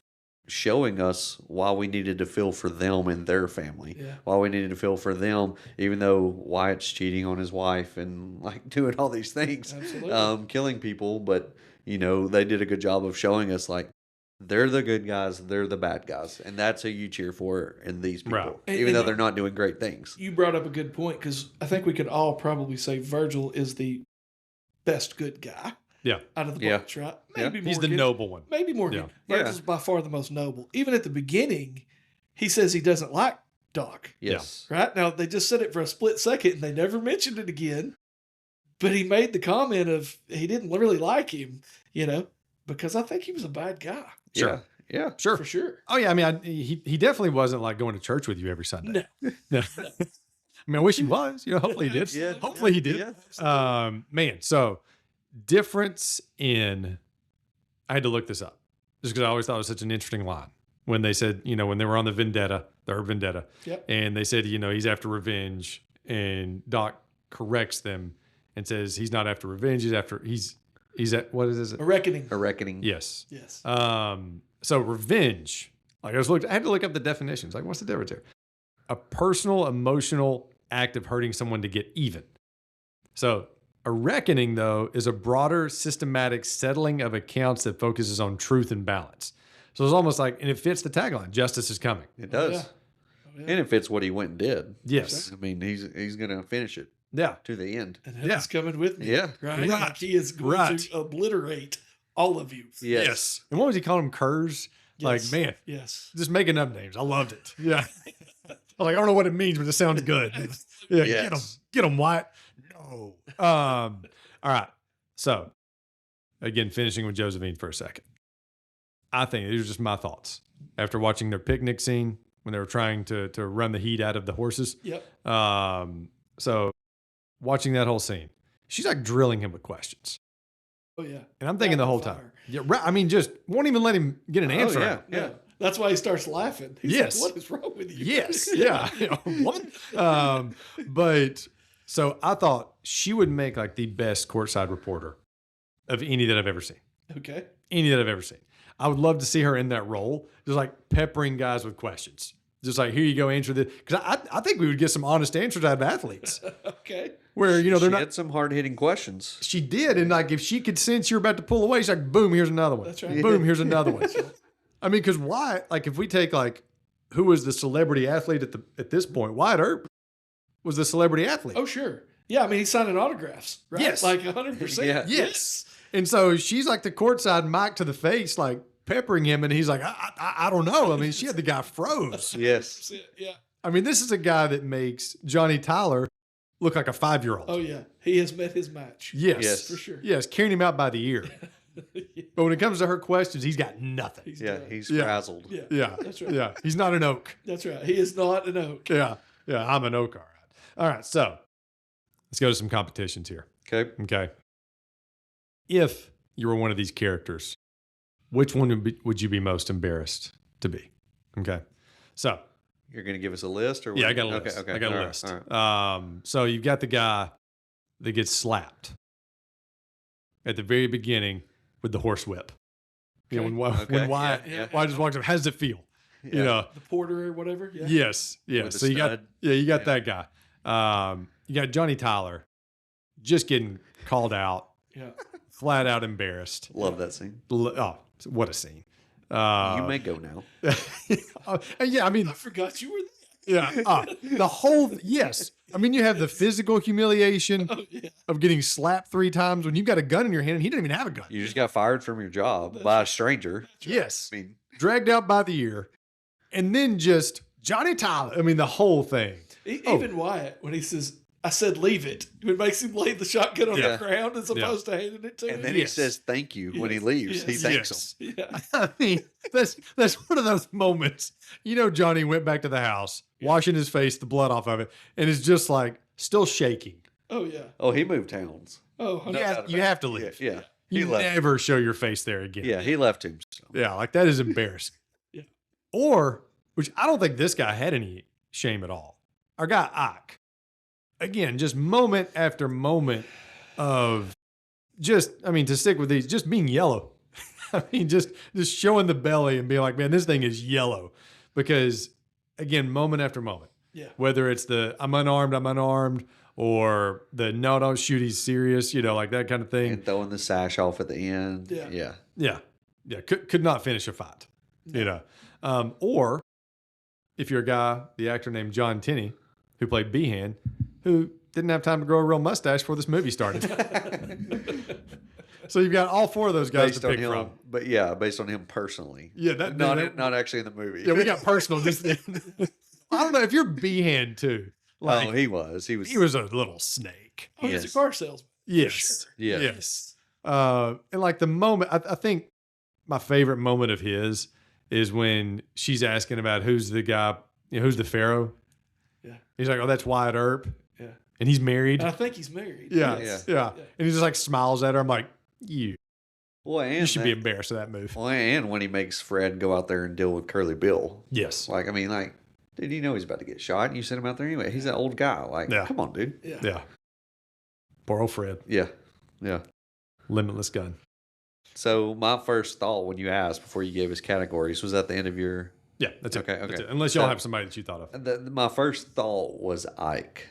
showing us why we needed to feel for them and their family. Yeah. Why we needed to feel for them, even though Wyatt's cheating on his wife and like doing all these things, Absolutely. killing people. But you know, they did a good job of showing us like they're the good guys, they're the bad guys, and that's who you cheer for in these people, Right. even And though they're not doing great things. You brought up a good point because I think we could all probably say Virgil is the best good guy Yeah. out of the Yeah. bunch, right? Yeah. Maybe He's the Morgan. noble one. Maybe Morgan. Yeah. Virgil's by far the most noble. Even at the beginning, he says he doesn't like Doc. Yes. Right? Now, they just said it for a split second and they never mentioned it again. But he made the comment of he didn't really like him, you know, because I think he was a bad guy. Sure. Yeah. Sure. For sure. Oh yeah, I mean, he definitely wasn't like going to church with you every Sunday. No. No. I mean, I wish he was. You know, hopefully he did. Yeah. Hopefully he did. Yeah. Man, so difference in. I had to look this up just because I always thought it was such an interesting line when they said, you know, when they were on the vendetta, their vendetta, Yep. and they said, you know, he's after revenge, and Doc corrects them and says he's not after revenge. He's at what is it? A reckoning. A reckoning. Yes. Yes. So I had to look up the definitions. Like, what's the difference here? A personal, emotional act of hurting someone to get even. So a reckoning, though, is a broader, systematic settling of accounts that focuses on truth and balance. So it's almost like, and it fits the tagline: "Justice is coming." It does. yeah. Oh, yeah. And it fits what he went and did. Yes. I mean, he's going to finish it Yeah. to the end. And heaven's coming with me. Yeah. Right? Right. Like he is going Right. to obliterate all of you. Yes. And what was he calling them? Curs? Like, Yes. man, Yes. just making up names. I loved it. Yeah. I was like, I don't know what it means, but it sounds good. Yeah. Yes. Get him, Wyatt. No. All right. So, again, finishing with Josephine for a second. I think these are just my thoughts after watching their picnic scene when they were trying to run the heat out of the horses. Yep. So, watching that whole scene, she's like drilling him with questions. Oh, yeah. And I'm thinking the whole Rapid time. fire. Yeah, right. I mean, just won't even let him get an answer. yeah. out. Yeah. That's why he starts laughing. He's Yes. like, what is wrong with you? Yes. Yeah. You know, woman. But so I thought she would make like the best courtside reporter of any that I've ever seen. Okay. Any that I've ever seen. I would love to see her in that role, just like peppering guys with questions. Just like, here you go, answer this. Because I think we would get some honest answers out of athletes Okay. where, you know, they're She not. had some hard hitting questions. She did. And like, if she could sense you're about to pull away, she's like, boom, here's another one. That's right. Boom, here's another one. I mean, because Wyatt, like, if we take like, who was the celebrity athlete at this point? Wyatt Earp was the celebrity athlete. Oh, sure. Yeah. I mean, he's signing autographs, right? Yes. Like 100%. Yeah. Yes. And so she's like the courtside mic to the face, like peppering him. And he's like, I don't know. I mean, she had the guy froze. Yes. Yeah. I mean, this is a guy that makes Johnny Tyler look like a 5-year-old. Oh, yeah. He has met his match. Yes. Yes. For sure. Yes. Carrying him out by the ear. But when it comes to her questions, he's got nothing. He's Yeah. done. He's Yeah. frazzled. Yeah. Yeah. That's right. Yeah. He's not an oak. That's right. He is not an oak. Yeah. Yeah. I'm an oak. All right. All right. So let's go to some competitions here. Okay. Okay. If you were one of these characters, which one would you be most embarrassed to be? Okay. So, You're going to give us a list, or yeah, what? I got a list. Okay. I got All a right, list. all right. So you've got the guy that gets slapped at the very beginning with the horse whip. You know, when Okay. Wyatt, Yeah. Wyatt just walks up, how does it feel? You Yeah. know, The porter or whatever. Yeah. yes, yes. With the So you got, stud. you got Yeah. that guy. You got Johnny Tyler just getting called out, Yeah. flat out embarrassed. Love that scene. Oh, what a scene. You may go now. Yeah, I mean, I forgot you were there. yeah, the whole, yes. I mean, you have the physical humiliation Oh, yeah. of getting slapped 3 times when you've got a gun in your hand and he didn't even have a gun. You just got fired from your job by a stranger. Yes. I mean, Dragged out by the ear. And then just Johnny Tyler. I mean, the whole thing. Even Wyatt, when he says, I said leave it, it makes him lay the shotgun on Yeah. the ground as opposed to handing it to him. and then Yes. he says thank you when he Yes. leaves. He Yes. thanks Yes. him. Yeah. I mean, that's one of those moments. You know, Johnny went back to the house, washing his face, the blood off of it, and is just like still shaking. Oh, yeah. Oh, he moved towns. Oh, No 100%. doubt You about have to it. leave. Yeah. He left. never show your face there again. Yeah, he left Tombstone. Yeah, like that is embarrassing. Yeah. Or, which I don't think this guy had any shame at all. Our guy Ike. Again, just moment after moment of just, I mean, to stick with these, just being yellow. I mean, just showing the belly and being like, man, this thing is yellow. Because again, moment after moment. Yeah. Whether it's the I'm unarmed, or the no, don't shoot, he's serious, like that kind of thing. And throwing the sash off at the end. Yeah. Yeah. Could not finish a fight, or if you're a guy, the actor named John Tenney, who played Behan, who didn't have time to grow a real mustache before this movie started. So you've got all four of those guys Based to on pick him, from. but yeah, based on him personally. Yeah, not actually in the movie. Yeah, we got personal. Just I don't know if you're Behan too. Like, he was a little snake. Oh, he's a Yes. car salesman. Yes. Yeah. Yes. And like the moment, I think my favorite moment of his is when she's asking about who's the guy, who's the Pharaoh. Yeah. He's like, oh, that's Wyatt Earp. Yeah. And he's married. And I think he's married. Yeah. Yes. Yeah. And he just like smiles at her. I'm like, you should be embarrassed of that move. Well, and when he makes Fred go out there and deal with Curly Bill. Yes. Like, I mean, like, dude, he's about to get shot, and you send him out there anyway. He's that old guy. Like, come on, dude. Yeah. Poor old Fred. Yeah. Yeah. Limitless gun. So my first thought when you asked before you gave us categories was at the end of your. Yeah, that's Okay, it. That's okay. it. Unless y'all have somebody that you thought of. My first thought was Ike,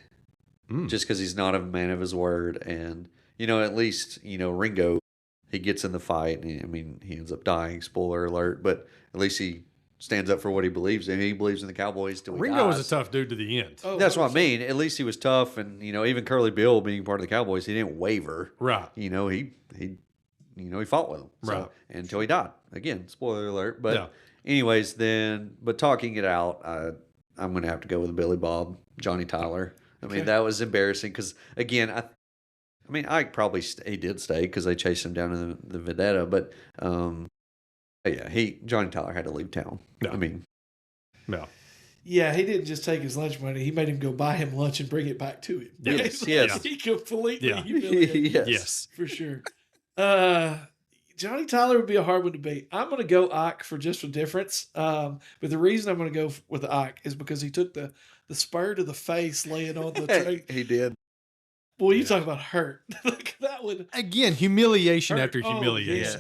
just because he's not a man of his word, and at least Ringo, he gets in the fight, and he ends up dying. Spoiler alert! But at least he stands up for what he believes in. He believes in the Cowboys till he Ringo dies. was a tough dude to the end. Oh, That's what I mean. At least he was tough, and even Curly Bill being part of the Cowboys, he didn't waver. Right. He fought with them. So, Right. until he died. Again, spoiler alert. But Yeah. anyways, but talking it out, I'm going to have to go with Billy Bob, Johnny Tyler. I mean, that was embarrassing because, again, Ike probably he did stay because they chased him down in the Vendetta. But Johnny Tyler had to leave town. No. No. Yeah, he didn't just take his lunch money. He made him go buy him lunch and bring it back to him. Yes, Like, yes. He completely Yeah. humiliated him, Yes. for sure. Johnny Tyler would be a hard one to beat. I'm going to go Ike for just a difference. But the reason I'm going to go with Ike is because he took the spur to the face laying on the tray. He did. Boy, you talk about hurt. Like, that would Again, humiliation hurt. after Oh, humiliation.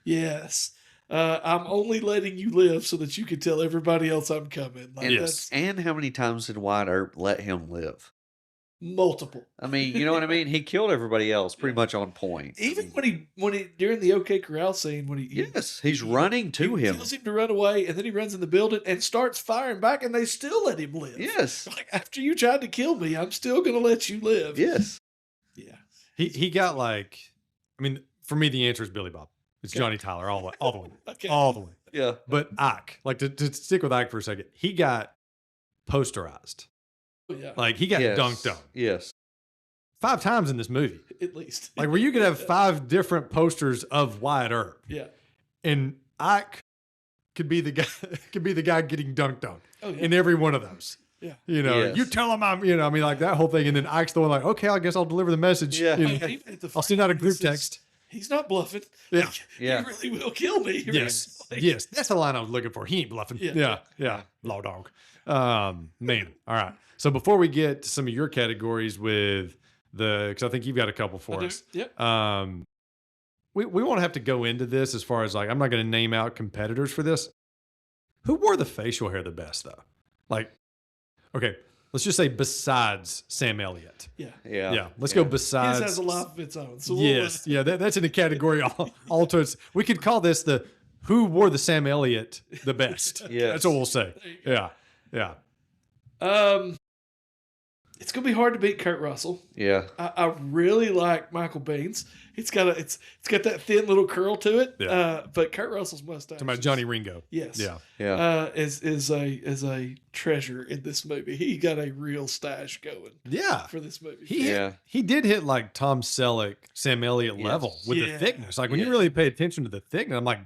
Yes. I'm only letting you live so that you can tell everybody else I'm coming. Like, Yes. that's And how many times did Wyatt Earp let him live? multiple. I mean, you know what I mean? He killed everybody else pretty much on point. Even when he during the OK Corral scene, when he Yes, he's running to he him. tells him to run away, and then he runs in the building and starts firing back, and they still let him live. Yes. Like, after you tried to kill me, I'm still going to let you live. Yes. Yeah. He got for me, the answer is Billy Bob. It's Johnny Tyler all the way. Okay. All the way. Yeah. But Ike, like to stick with Ike for a second, he got posterized. Yeah. Like he got dunked on Yes. 5 times in this movie. At least. Like where you could have 5 different posters of Wyatt Earp. Yeah. And Ike could be the guy getting dunked on Oh, yeah. in every one of those. Yeah. Yes. You tell him I'm, like that whole thing. And then Ike's the one like, okay, I guess I'll deliver the message. Yeah. You know, Even at the I'll send out a fight, group he says, text. He's not bluffing. Yeah. Like, Yeah. He really will kill me. Yes. Like, Yes. That's the line I was looking for. He ain't bluffing. Yeah. Yeah. Law dog. Man. All right. So before we get to some of your categories with because I think you've got a couple for I do. us. Yep. We won't have to go into this as far as like, I'm not going to name out competitors for this. Who wore the facial hair the best though? Like, okay, let's just say besides Sam Elliott. Yeah. Yeah. Yeah. Let's go besides. His has a life of its own. So Yes. Yeah. That's in the category all to its. We could call this the who wore the Sam Elliott the best. Yes. That's what we'll say. Yeah. Yeah. It's gonna be hard to beat Kurt Russell. Yeah. I really like Michael Bean's. It's got that thin little curl to it. Yeah. But Kurt Russell's mustache. Talking about Johnny Ringo. Yes. Yeah. Yeah. Is a treasure in this movie. He got a real stash going Yeah. for this movie. He did hit like Tom Selleck, Sam Elliott level with the thickness. Like when you really pay attention to the thickness, I'm like,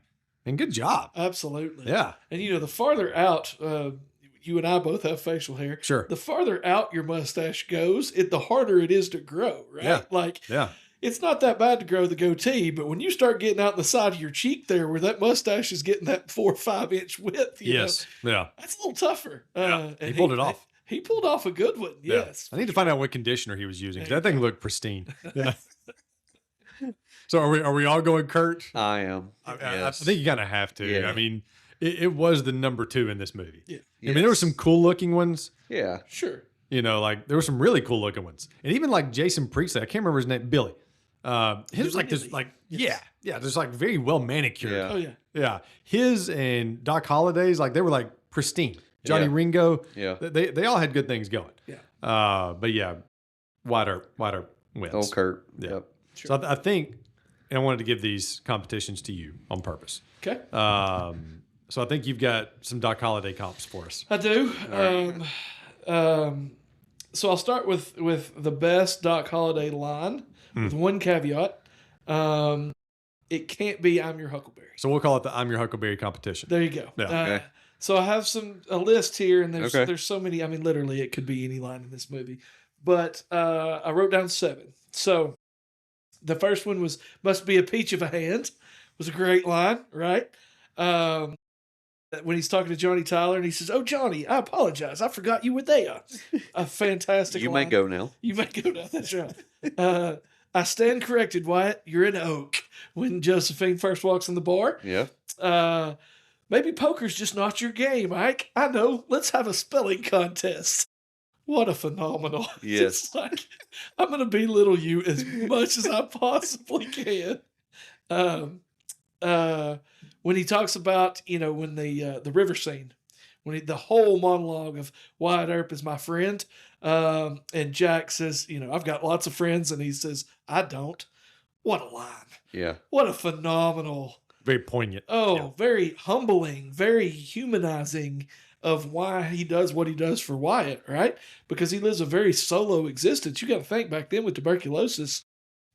man, good job. Absolutely. Yeah. And the farther out, you and I both have facial hair. Sure. The farther out your mustache goes, the harder it is to grow, right? Yeah. Like, Yeah. it's not that bad to grow the goatee, but when you start getting out the side of your cheek there, where that mustache is getting that 4 or 5 inch width, you know, Yeah. that's a little tougher. And he pulled it off. He pulled off a good one. Yes. I need to find out what conditioner he was using. That thing looked pristine. Yeah. So are we all going Kurt? I am. I think you kind of have to. Yeah. I mean, it was the number 2 in this movie. Yeah. I mean, there were some cool looking ones. Yeah. Sure. You know, like there were some really cool looking ones, and even like Jason Priestley. I can't remember his name. Billy. His was like this, like just like very well manicured. Yeah. Oh yeah. Yeah. His and Doc Holliday's, like they were like pristine. Johnny Ringo. Yeah. They all had good things going. Yeah. But yeah, Wyatt Earp wins. Old Kurt. Yeah. Yep. Sure. So I think, and I wanted to give these competitions to you on purpose. Okay. So I think you've got some Doc Holliday comps for us. I do. So I'll start with the best Doc Holliday line with one caveat. It can't be "I'm your Huckleberry." So we'll call it the "I'm Your Huckleberry" competition. There you go. Yeah. Okay. So I have a list here, and Okay. there's so many. I mean, literally, it could be any line in this movie. But I wrote down 7. So the first one was "Must be a peach of a hand." Was a great line, right? When he's talking to Johnny Tyler, and he says, "Oh, Johnny, I apologize. I forgot you were there." A fantastic You line. may go now. You may go now. That's right. I stand corrected, Wyatt. You're an oak. When Josephine first walks in the bar. Yeah. Maybe poker's just not your game, Ike. I know. Let's have a spelling contest. What a phenomenal. Yes. It's like, I'm going to belittle you as much as I possibly can. When he talks about, when the river scene, the whole monologue of Wyatt Earp is my friend, and Jack says, I've got lots of friends, and he says, I don't. What a line. Yeah. What a phenomenal. Very poignant. Very humbling, very humanizing of why he does what he does for Wyatt, right? Because he lives a very solo existence. You got to think back then with tuberculosis,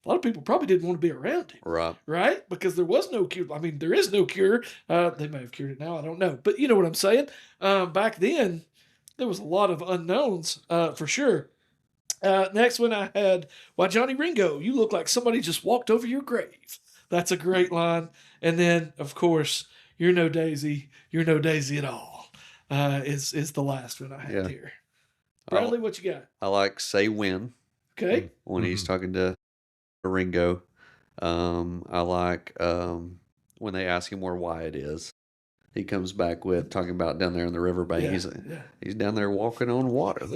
a lot of people probably didn't want to be around him. Right? Because there was no cure. I mean, there is no cure. They may have cured it now. I don't know. But you know what I'm saying? Back then, there was a lot of unknowns for sure. Next one I had, "Why, Johnny Ringo, you look like somebody just walked over your grave." That's a great line. And then, of course, "You're no Daisy. You're no Daisy at all," is the last one I had here. Bradley, what you got? I like "Say When" Okay. when he's talking to Ringo. I like when they ask him where Wyatt is. He comes back with talking about down there in the riverbank. Yeah, He's down there walking on water.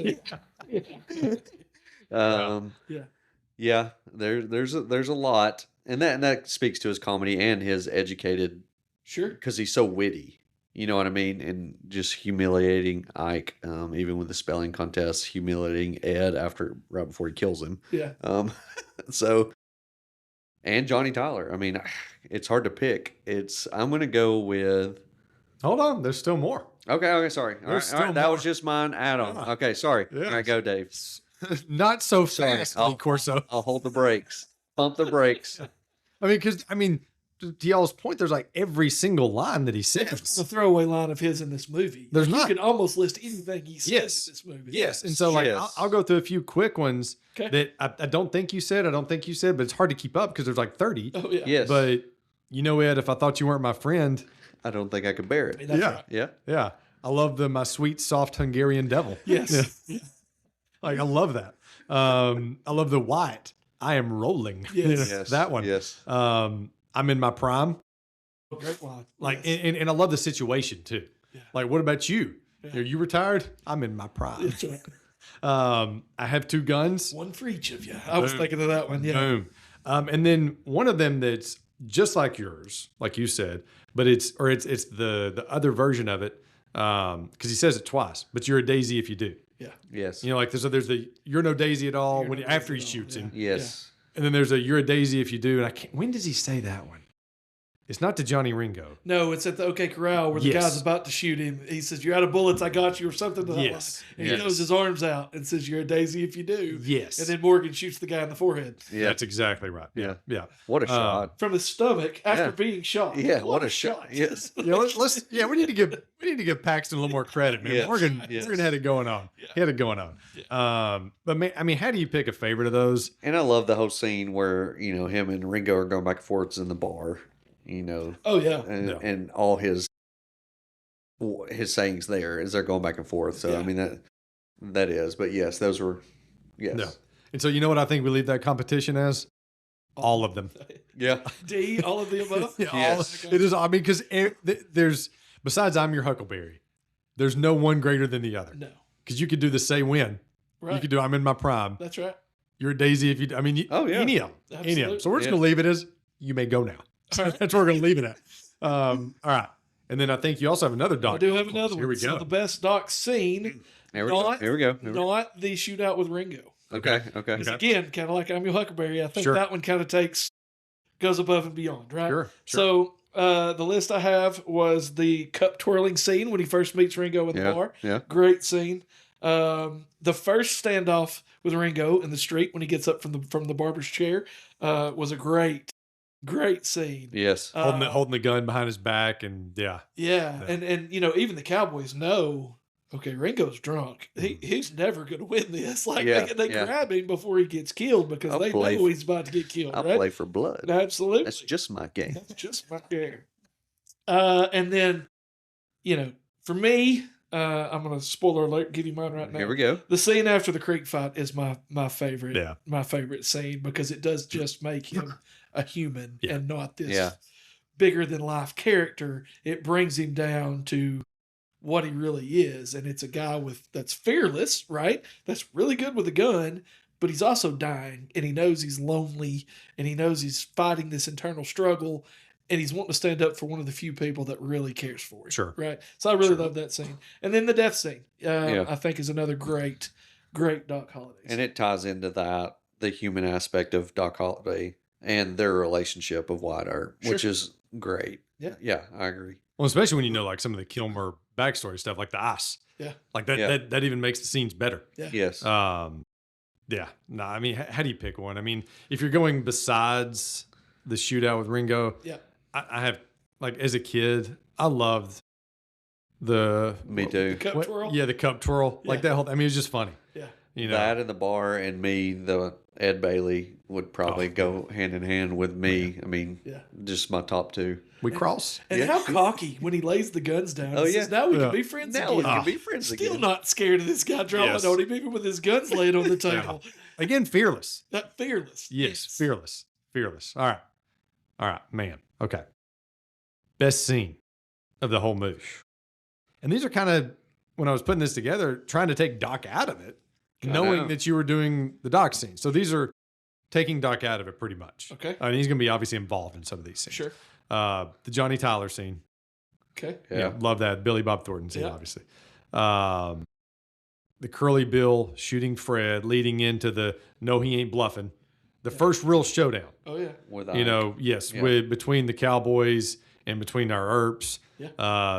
Yeah. There's a lot, and that speaks to his comedy and his educated. Sure. Because he's so witty. You know what I mean? And just humiliating Ike, even with the spelling contest, humiliating Ed right before he kills him. Yeah. And Johnny Tyler. I mean, it's hard to pick. I'm going to go with. Hold on, there's still more. Okay, sorry. All right, that was just mine add-on. Yeah. Okay, sorry. Yeah. All right, go, Dave. Not so Sorry. fast, Lee Corso. I'll hold the brakes. Pump the brakes. To y'all's point, there's like every single line that he It's a says. throwaway line of his in this movie. There's You not. could almost list anything he says Yes. in this movie. Yes, and so like Yes. I'll go through a few quick ones Okay. that I don't think you said. I don't think you said, but it's hard to keep up because there's like 30. Oh, yeah. Yes. But Ed, if I thought you weren't my friend, I don't think I could bear it. That's yeah. right. Yeah. yeah, I love my sweet, soft Hungarian devil. Yes. Yeah. Like I love that. I love the Wyatt. I am rolling. Yes. Yes. That one. Yes. I'm in my prime. Great line. Like, Yes. and I love the situation too. Yeah. Like, what about you? Yeah. Are you retired? I'm in my prime. That's right. I have 2 guns. One for each of you. I was Boom. thinking of that one. Yeah. Boom. And then one of them that's just like yours, like you said, but it's the other version of it. Because he says it twice, but you're a daisy if you do. Yeah. Yes. Like there's the "you're no daisy at all" You're no after he daisy at all, shoots yeah. him, Yes. and then there's a "you're a daisy if you do." And I can't. When does he say that one? It's not to Johnny Ringo. No, it's at the OK Corral where the Yes. guy's about to shoot him. He says, "You're out of bullets. I got you," or something to that Yes. line. And he throws his arms out and says, "You're a daisy if you do." Yes. And then Morgan shoots the guy in the forehead Yeah. That's exactly right. Yeah. Yeah. What a shot. from his stomach after being shot. Yeah. What a shot. Yes. Yeah, we need to give Paxton a little more credit, man. Yes. Morgan Yes. had it going on. He had it going on. But man, I mean, how do you pick a favorite of those? And I love the whole scene where, him and Ringo are going back and forth in the bar, Oh yeah. and all his sayings there as they're going back and forth. So, Yeah. I mean, that is, but yes, those were, yes. No. And so, you know what I think we leave that competition as? All of them. Yeah. D, all of the above. Yeah, Yes. it is. I mean, because there's, besides I'm Your Huckleberry, there's no one greater than the other. No. Because you could do the say when. Right. You could do I'm in my prime. That's right. You're a daisy if you, I mean, Oh, yeah. any of them. Any of them. Absolutely. So we're just going to leave it as you may go now. All right. That's where we're going to leave it at. All right. And then I think you also have another Doc. I do have another one. Here we So go. the best Doc scene, Here we go. Not- Here we go. not the shootout with Ringo. Okay. Okay. Because again, kind of like I'm Your Huckleberry, I think Sure. that one kind of goes above and beyond, right? Sure. So the list I have was the cup twirling scene when he first meets Ringo in the bar. Yeah. Great scene. The first standoff with Ringo in the street when he gets up from the barber's chair was a great scene. Yes. Holding the gun behind his back, and yeah. And even the Cowboys know, okay, Ringo's drunk. He's never going to win this. Like they grab him before he gets killed because they know he's about to get killed. I'll right? play for blood. Absolutely. That's just my game. That's just my game. And then, for me, I'm going to spoiler alert, give you mine right now. Here we go. The scene after the creek fight is my favorite. Yeah. My favorite scene because it does just make him a human and not this bigger than life character. It brings him down to what he really is, and it's a guy that's fearless, right? That's really good with a gun, but he's also dying, and he knows he's lonely, and he knows he's fighting this internal struggle, and he's wanting to stand up for one of the few people that really cares for him. Sure. Right? So I really love that scene. And then the death scene, I think is another great Doc Holliday scene. And it ties into that, the human aspect of Doc Holliday and their relationship of Wyatt Earp, which is great. Yeah. Yeah, I agree. Well, especially when you know like some of the Kilmer backstory stuff, like the ice. Yeah. Like that. That even makes the scenes better. Yeah. Yes. Yeah. No, I mean, how do you pick one? I mean, if you're going besides the shootout with Ringo, Yeah. I have, like, as a kid, I loved Me too. The cup twirl? Yeah, the cup twirl. Like that whole, I mean, it was just funny. Yeah. You know, That in the bar and me, the Ed Bailey would probably go hand in hand with me. I mean, just my top two. we cross. And how cocky when he lays the guns down. Oh, He says, now we Yeah. can be friends Now we again. can be friends Still again. not scared of this guy drawing Yes. on him, even with his guns laid on the table. Again, fearless. That fearless. Yes, fearless. Fearless. All right, man. Okay. Best scene of the whole movie. And these are kind of, when I was putting this together, trying to take Doc out of it, knowing that you were doing the Doc scene. So these are taking Doc out of it pretty much. Okay. And he's going to be obviously involved in some of these scenes. Sure. The Johnny Tyler scene. Okay. Yeah. Love that. Billy Bob Thornton scene, Yeah. obviously. The Curly Bill shooting Fred, leading into the no, he ain't bluffing. The first real showdown. Oh, yeah. With You know, yes, Yeah. with between the Cowboys and between our Earps Yeah.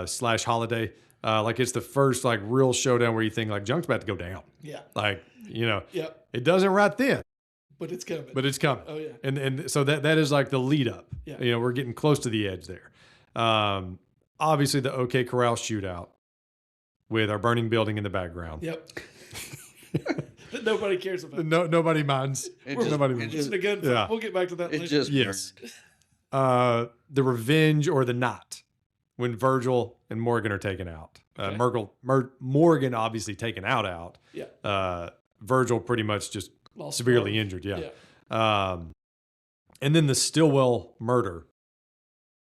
/ Holiday. Like it's the first like real showdown where you think like Junk's about to go down. Yeah. Like, you know, Yep. it doesn't right then, But it's coming. but it's coming. Oh, yeah. And so that is like the lead up. Yeah. You know, we're getting close to the edge there. Obviously the OK Corral shootout with our burning building in the background. Yep. That nobody cares about. Nobody minds. Nobody it minds. just- Just a gun. Yeah. We'll get back to that It later. just Yes. The revenge or the not when Virgil and Morgan are taken out. Okay. Morgan obviously taken out. Yeah. Virgil pretty much just Lost severely blood. injured. Yeah. And then the Stillwell murder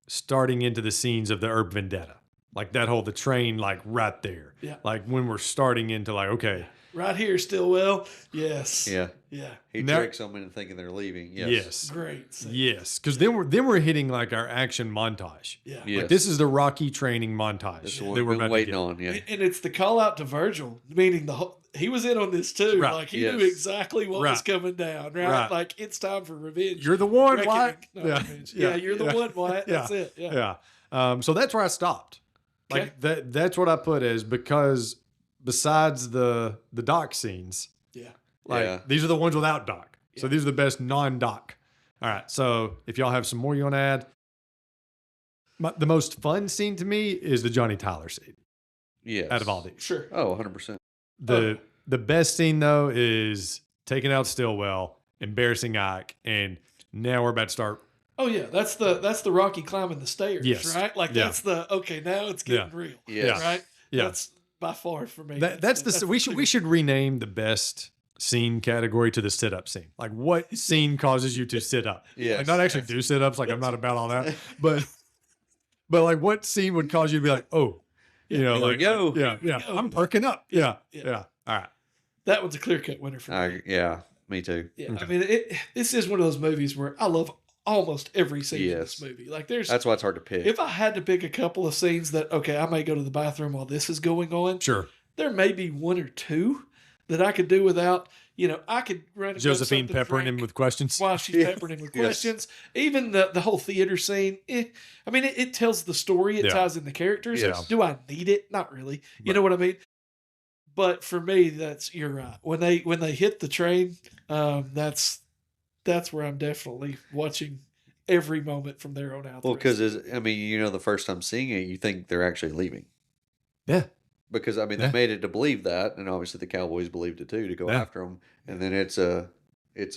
starting into the scenes of the Earp vendetta. Like the train, like right there. Yeah. Like when we're starting into like, okay. Right here, Stillwell. Yes. Yeah. Yeah. He tricks them into thinking they're leaving. Yes. Great scene. Yes. Because then we're hitting like our action montage. Yeah. Yes. Like this is the Rocky training montage That's that what we're we've been about waiting to get. on. Yeah. And it's the call out to Virgil, meaning he was in on this too. Right. Like he Yes. knew exactly what was Right. coming down, right? Right. Like it's time for revenge. You're the one, Reckoning. Wyatt. No, Yeah. revenge. Yeah, you're the one, Wyatt. Yeah. That's it. Yeah. So that's where I stopped. Like that's what I put as, because besides the Doc scenes, Yeah. like these are the ones without Doc. So these are the best non-Doc. All right. So if y'all have some more you want to add, the most fun scene to me is the Johnny Tyler scene. Yes. Out of all these. Sure. Oh, 100%. The best scene though is taking out Stillwell, embarrassing Ike, and now we're about to start. Oh yeah, that's the Rocky climbing the stairs, Yes. right? Like Yeah. that's the okay. Now it's getting real, Yes. right? Yeah. That's by far for me. We should rename the best scene category to the sit up scene. Like what scene causes you to sit up? Yes. Like not actually do sit ups. Like I'm not about all that, but like what scene would cause you to be like, oh, you know, Here we like go. yeah, I'm perking up. Yeah. All right. That was a clear cut winner for me. Yeah, me too. Yeah, Okay. I mean, this is one of those movies where I love almost every scene in Yes. this movie. Like That's why it's hard to pick. if I had to pick a couple of scenes that okay, I may go to the bathroom while this is going on. Sure. There may be one or two that I could do without. You know, I could run and grab Josephine something peppering him drink with questions. while she's peppering him with Yes. questions. Even the whole theater scene. I mean, it tells the story. It Yeah. ties in the characters. Yes. Do I need it? Not really. You Right. know what I mean? But for me, you're right. When they hit the train, that's where I'm definitely watching every moment from there on out. Well, because the first time seeing it, you think they're actually leaving. Yeah. Because they made it to believe that, and obviously the Cowboys believed it too, to go Yeah. after them. And then it's a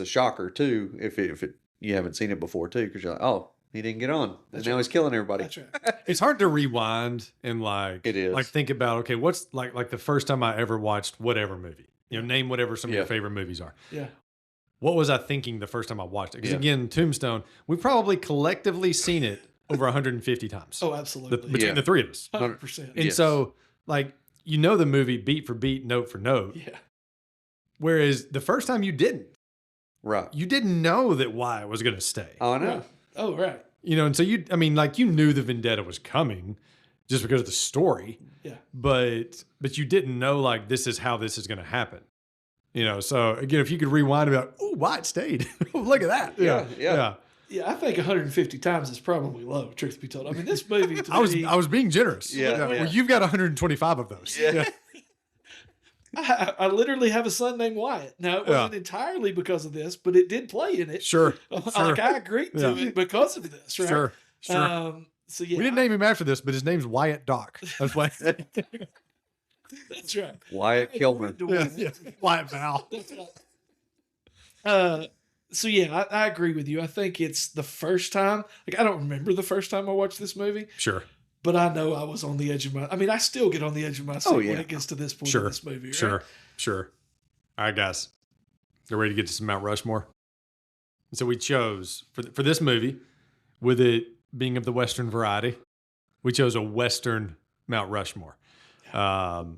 shocker too if you haven't seen it before too, because you're like, oh, he didn't get on, and now he's killing everybody. That's right. It's hard to rewind and It is. like think about, okay, what's like the first time I ever watched whatever movie, name whatever some of your favorite movies are. Yeah. What was I thinking the first time I watched it? Because Yeah. again, Tombstone, we've probably collectively seen it over 150 times. Oh, absolutely. Between Yeah. the three of us. 100%. And Yes. so like, the movie beat for beat, note for note. Yeah. Whereas the first time you didn't know that Wyatt was going to stay. Oh, I know. Right. Oh, right. And so you knew the vendetta was coming just because of the story. Yeah. But you didn't know like this is how this is going to happen. So again, if you could rewind about, oh, Wyatt stayed. Look at that. Yeah. Yeah, I think 150 times is probably low, truth be told. I mean, this movie to me, I was being generous. Yeah. Well, you've got 125 of those. Yeah. I literally have a son named Wyatt. Now, it wasn't entirely because of this, but it did play in it. Sure. Like, I agreed to it because of this, right? Sure. So, yeah. We didn't name him after this, but his name's Wyatt Doc. That's why. That's right. Wyatt Kilmer. Wyatt Val. That's right. So yeah, I agree with you. I think it's the first time. Like I don't remember the first time I watched this movie, Sure. but I know I was on the edge of my. I mean, I still get on the edge of my seat Oh, yeah. when it gets to this point Sure. in this movie. Right? Sure. All right, guys. You ready to get to some Mount Rushmore? So we chose for this movie, with it being of the Western variety, we chose a Western Mount Rushmore.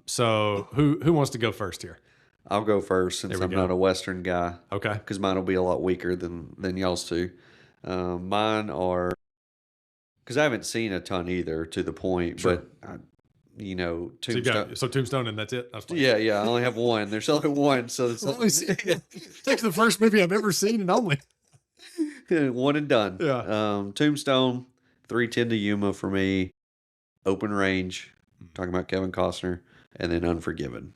So who wants to go first here? I'll go first since There we I'm go. not a Western guy, Okay. because mine will be a lot weaker than y'all's two. Mine are, because I haven't seen a ton either to the point, Sure. but So you Tombstone. got Tombstone, and that's it. That's fine. Yeah, I only have one. There's only one, so it's Takes the first movie I've ever seen and only. one and done. Yeah. Tombstone, 310 to Yuma for me, Open Range, talking about Kevin Costner, and then Unforgiven.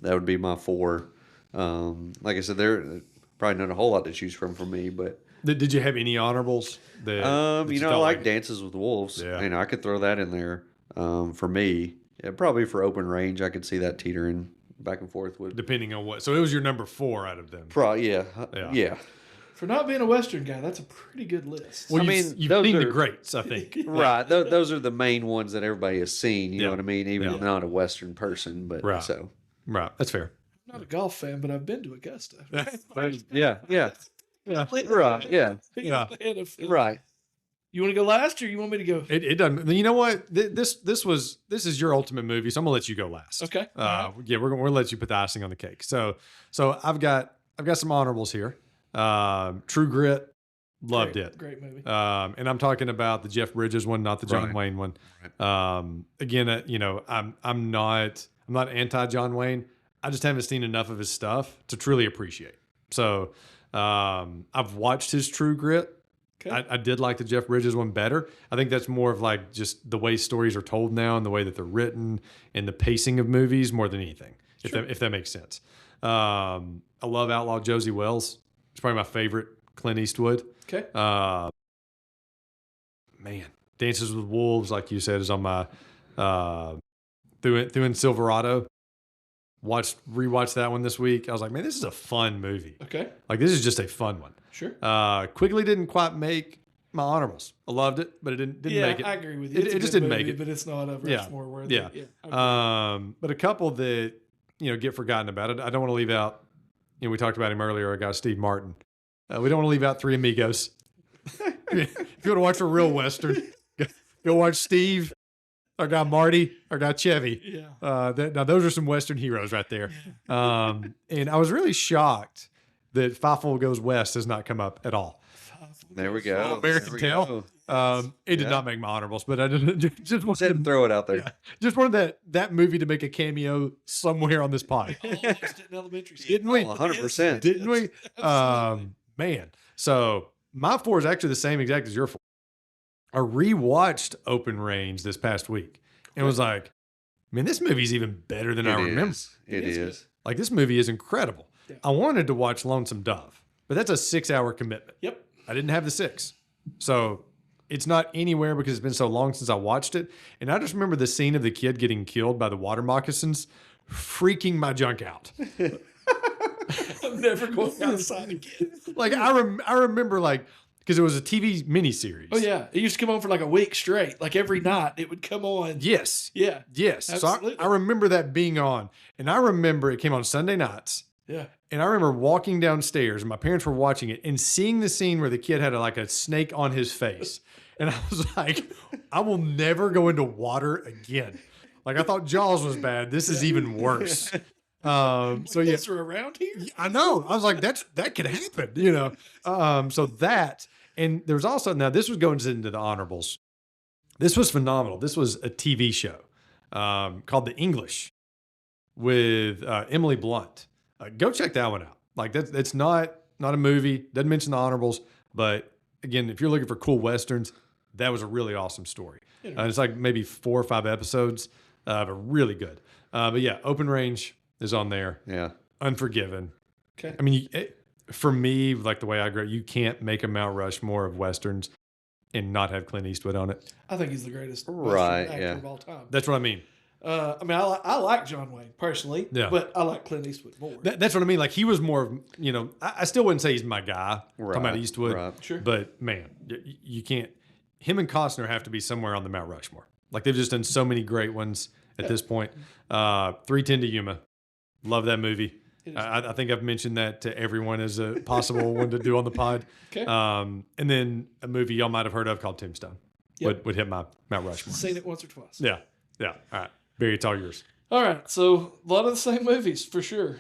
That would be my four. Like I said, there probably not a whole lot to choose from for me, but Did you have any honorables? That I felt like Dances with Wolves. Yeah. I could throw that in there. For me, probably for Open Range, I could see that teetering back and forth with. depending on what. So it was your number 4 out of them. Probably, Yeah. yeah. For not being a Western guy, that's a pretty good list. Well, I you've mean, seen those the are- greats, I think. Right. Those are the main ones that everybody has seen. You Yeah. know what I mean? Even Yeah. if not a Western person, but Right. so. Right. That's fair. I'm not a golf fan, but I've been to Augusta. Yeah. Yeah. Right. Yeah. Yeah. Right. You want to go last, or you want me to go? It doesn't. You know what? This is your ultimate movie, so I'm gonna let you go last. Okay. Yeah, we're gonna let you put the icing on the cake. So I've got some honorables here. True Grit, loved it. Great movie. And I'm talking about the Jeff Bridges one, not the John Right. Wayne one. Again, you know, I'm not anti John Wayne. I just haven't seen enough of his stuff to truly appreciate. So I've watched his True Grit. Okay. I did like the Jeff Bridges one better. I think that's more of like just the way stories are told now and the way that they're written and the pacing of movies more than anything, if that makes sense. I love Outlaw Josie Wells. It's probably my favorite Clint Eastwood. Okay. Man, Dances with Wolves, like you said, is on my through in Silverado. Rewatched that one this week. I was like, man, this is a fun movie. Okay. Like, this is just a fun one. Sure. Quigley didn't quite make my honorables. I loved it, but it didn't make it. I agree with you. It just didn't make it. But it's not a Rushmore worthy. Yeah. Yeah. But a couple that, you know, get forgotten about. I don't want to leave out, you know, we talked about him earlier, our guy Steve Martin. We don't want to leave out Three Amigos. If you want to watch a real Western, go watch Steve, our guy Marty, our guy Chevy. Yeah. Now, those are some Western heroes right there. And I was really shocked that Fievel Goes West has not come up at all. There we go. American Tale. It did not make my honorables, but I just wanted Didn't throw it out there. just wanted that movie to make a cameo somewhere on this pod. Almost in elementary school. Didn't we? 100%. Didn't we? Man. So my 4 is actually the same exact as your 4. I rewatched Open Range this past week and was like, man, this movie's even better than I remember. It is. Like, this movie is incredible. Yeah. I wanted to watch Lonesome Dove, but that's a 6-hour commitment. Yep. I didn't have the 6. So it's not anywhere because it's been so long since I watched it. And I just remember the scene of the kid getting killed by the water moccasins freaking my junk out. I'm never going outside again. Like, I remember, like, because it was a TV miniseries. Oh, yeah. It used to come on for like a week straight. Like every night it would come on. Yes. Yeah. Yes. Absolutely. So I remember that being on. And I remember it came on Sunday nights. Yeah. And I remember walking downstairs and my parents were watching it and seeing the scene where the kid had like a snake on his face. And I was like, I will never go into water again. Like, I thought Jaws was bad. This is even worse. So yeah, Are around here. I know. I was like, that could happen, you know? So that, and there's also, now this was going into the honorables. This was phenomenal. This was a TV show, called The English with, Emily Blunt. Go check that one out. Like, it's not a movie, doesn't mention the honorables, but again, if you're looking for cool Westerns, that was a really awesome story. It's like maybe 4 or 5 episodes, but really good. But yeah, Open Range is on there. Yeah. Unforgiven. Okay. I mean, for me, like the way I grew up, you can't make a Mount Rushmore of Westerns and not have Clint Eastwood on it. I think he's the greatest Right, Western actor yeah. of all time. That's what I mean. I mean, I like John Wayne personally, Yeah. but I like Clint Eastwood more. That's what I mean. Like, he was more of, you know, I still wouldn't say he's my guy. Right, Talking about Eastwood. right. Sure. But man, you can't, him and Costner have to be somewhere on the Mount Rushmore. Like, they've just done so many great ones at this point. 3:10 to Yuma. Love that movie. I think I've mentioned that to everyone as a possible one to do on the pod. Okay. And then a movie y'all might have heard of called Tombstone Yep. would hit my Mount Rushmore. Seen it once or twice. Yeah. All right. Barry, it's all yours. All right, so a lot of the same movies for sure.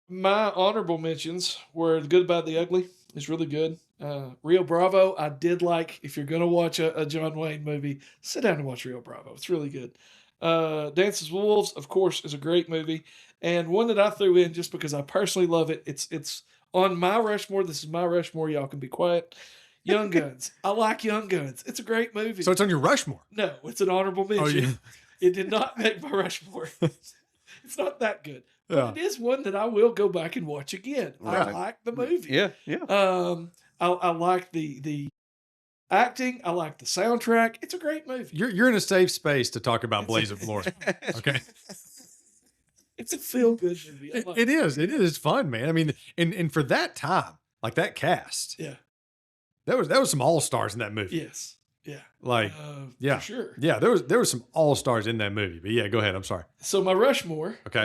My honorable mentions were The Good, Bad, the Ugly. It's really good. Rio Bravo, I did like. If you're gonna watch a John Wayne movie, sit down and watch Rio Bravo. It's really good. Dances with Wolves, of course, is a great movie, and one that I threw in just because I personally love it. It's on my Rushmore. This is my Rushmore. Y'all can be quiet. Young Guns. I like Young Guns. It's a great movie. So it's on your Rushmore. No, it's an honorable mention. yeah. It did not make my Rushmore. It's not that good. But Yeah. it is one that I will go back and watch again. I Right. like the movie. Yeah. Yeah. I like the acting. I like the soundtrack. It's a great movie. You're in a safe space to talk about Blaze of Glory. Okay. It's a feel good movie. I like It is. It's fun, man. I mean, and for that time, like that cast, Yeah. there was some all-stars in that movie. Yes. Yeah. Like, yeah. For sure. yeah, there was some all-stars in that movie. But yeah, go ahead. I'm sorry. So my Rushmore Okay.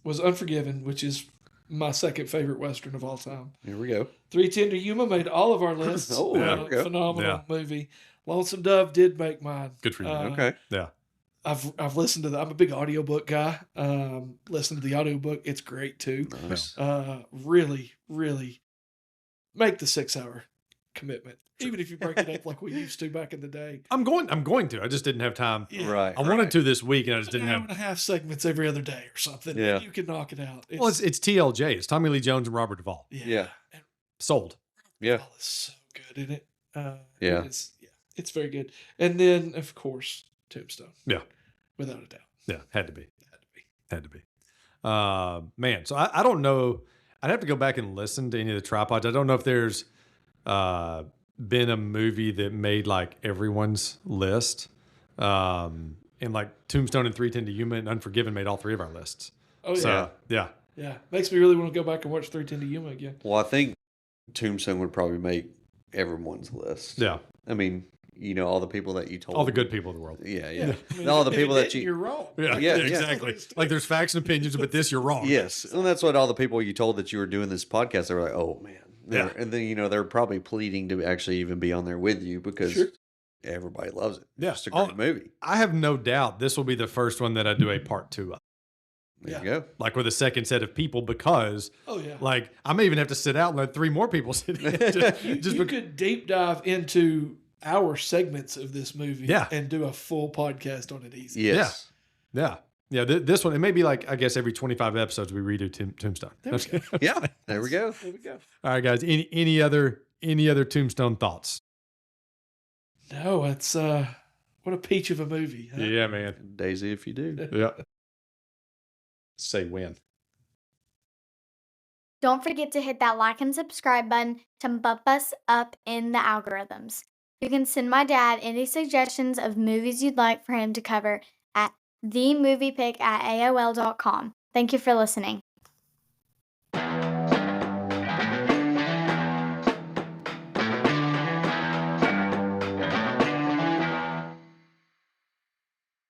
was Unforgiven, which is my second favorite Western of all time. Here we go. 310 to Yuma made all of our lists. Oh, there we go. Phenomenal movie. Lonesome Dove did make mine. Good for you. Okay. Yeah. I've listened to I'm a big audiobook guy. Listen to the audiobook. It's great too. Nice. Really, really make the 6-hour commitment. Even if you break it up like we used to back in the day. I'm going to. I just didn't have time. Yeah, Right. I wanted to this week, and I just didn't An hour have. and a half segments every other day or something. Yeah. You can knock it out. Well, it's TLJ. It's Tommy Lee Jones and Robert Duvall. Yeah. And Sold. Yeah. Duvall is so good in it. Yeah. It's very good. And then, of course, Tombstone. Yeah. Without a doubt. Yeah. Had to be. Had to be. Man. So I don't know. I'd have to go back and listen to any of the tripods. I don't know if there's been a movie that made like everyone's list. And like Tombstone and 310 to Yuma and Unforgiven made all three of our lists. Oh, yeah. So, yeah. Yeah. Makes me really want to go back and watch 310 to Yuma again. Well, I think Tombstone would probably make everyone's list. Yeah. I mean, all the people that you told. All the good people in the world. Yeah. I mean, All the if people it that didn't, you. you're wrong. Yeah, exactly. Like there's facts and opinions, but this you're wrong. Yes. And that's what all the people you told that you were doing this podcast, they were like, oh, man. Yeah. And then, they're probably pleading to actually even be on there with you because everybody loves it. Yeah. It's just a great movie. I have no doubt this will be the first one that I do a part 2 of. There you go. Like with a second set of people because like I may even have to sit out and let 3 more people sit in. You could deep dive into our segments of this movie and do a full podcast on it easy. Yes. Yeah. This one, it may be like, I guess every 25 episodes we redo Tombstone. There we go. Yeah. There we go. There we go. All right, guys. Any other Tombstone thoughts? No, it's what a peach of a movie. Huh? Yeah, man. Daisy, if you do. Yeah. Say when. Don't forget to hit that like and subscribe button to bump us up in the algorithms. You can send my dad any suggestions of movies you'd like for him to cover at themoviepick@aol.com. Thank you for listening.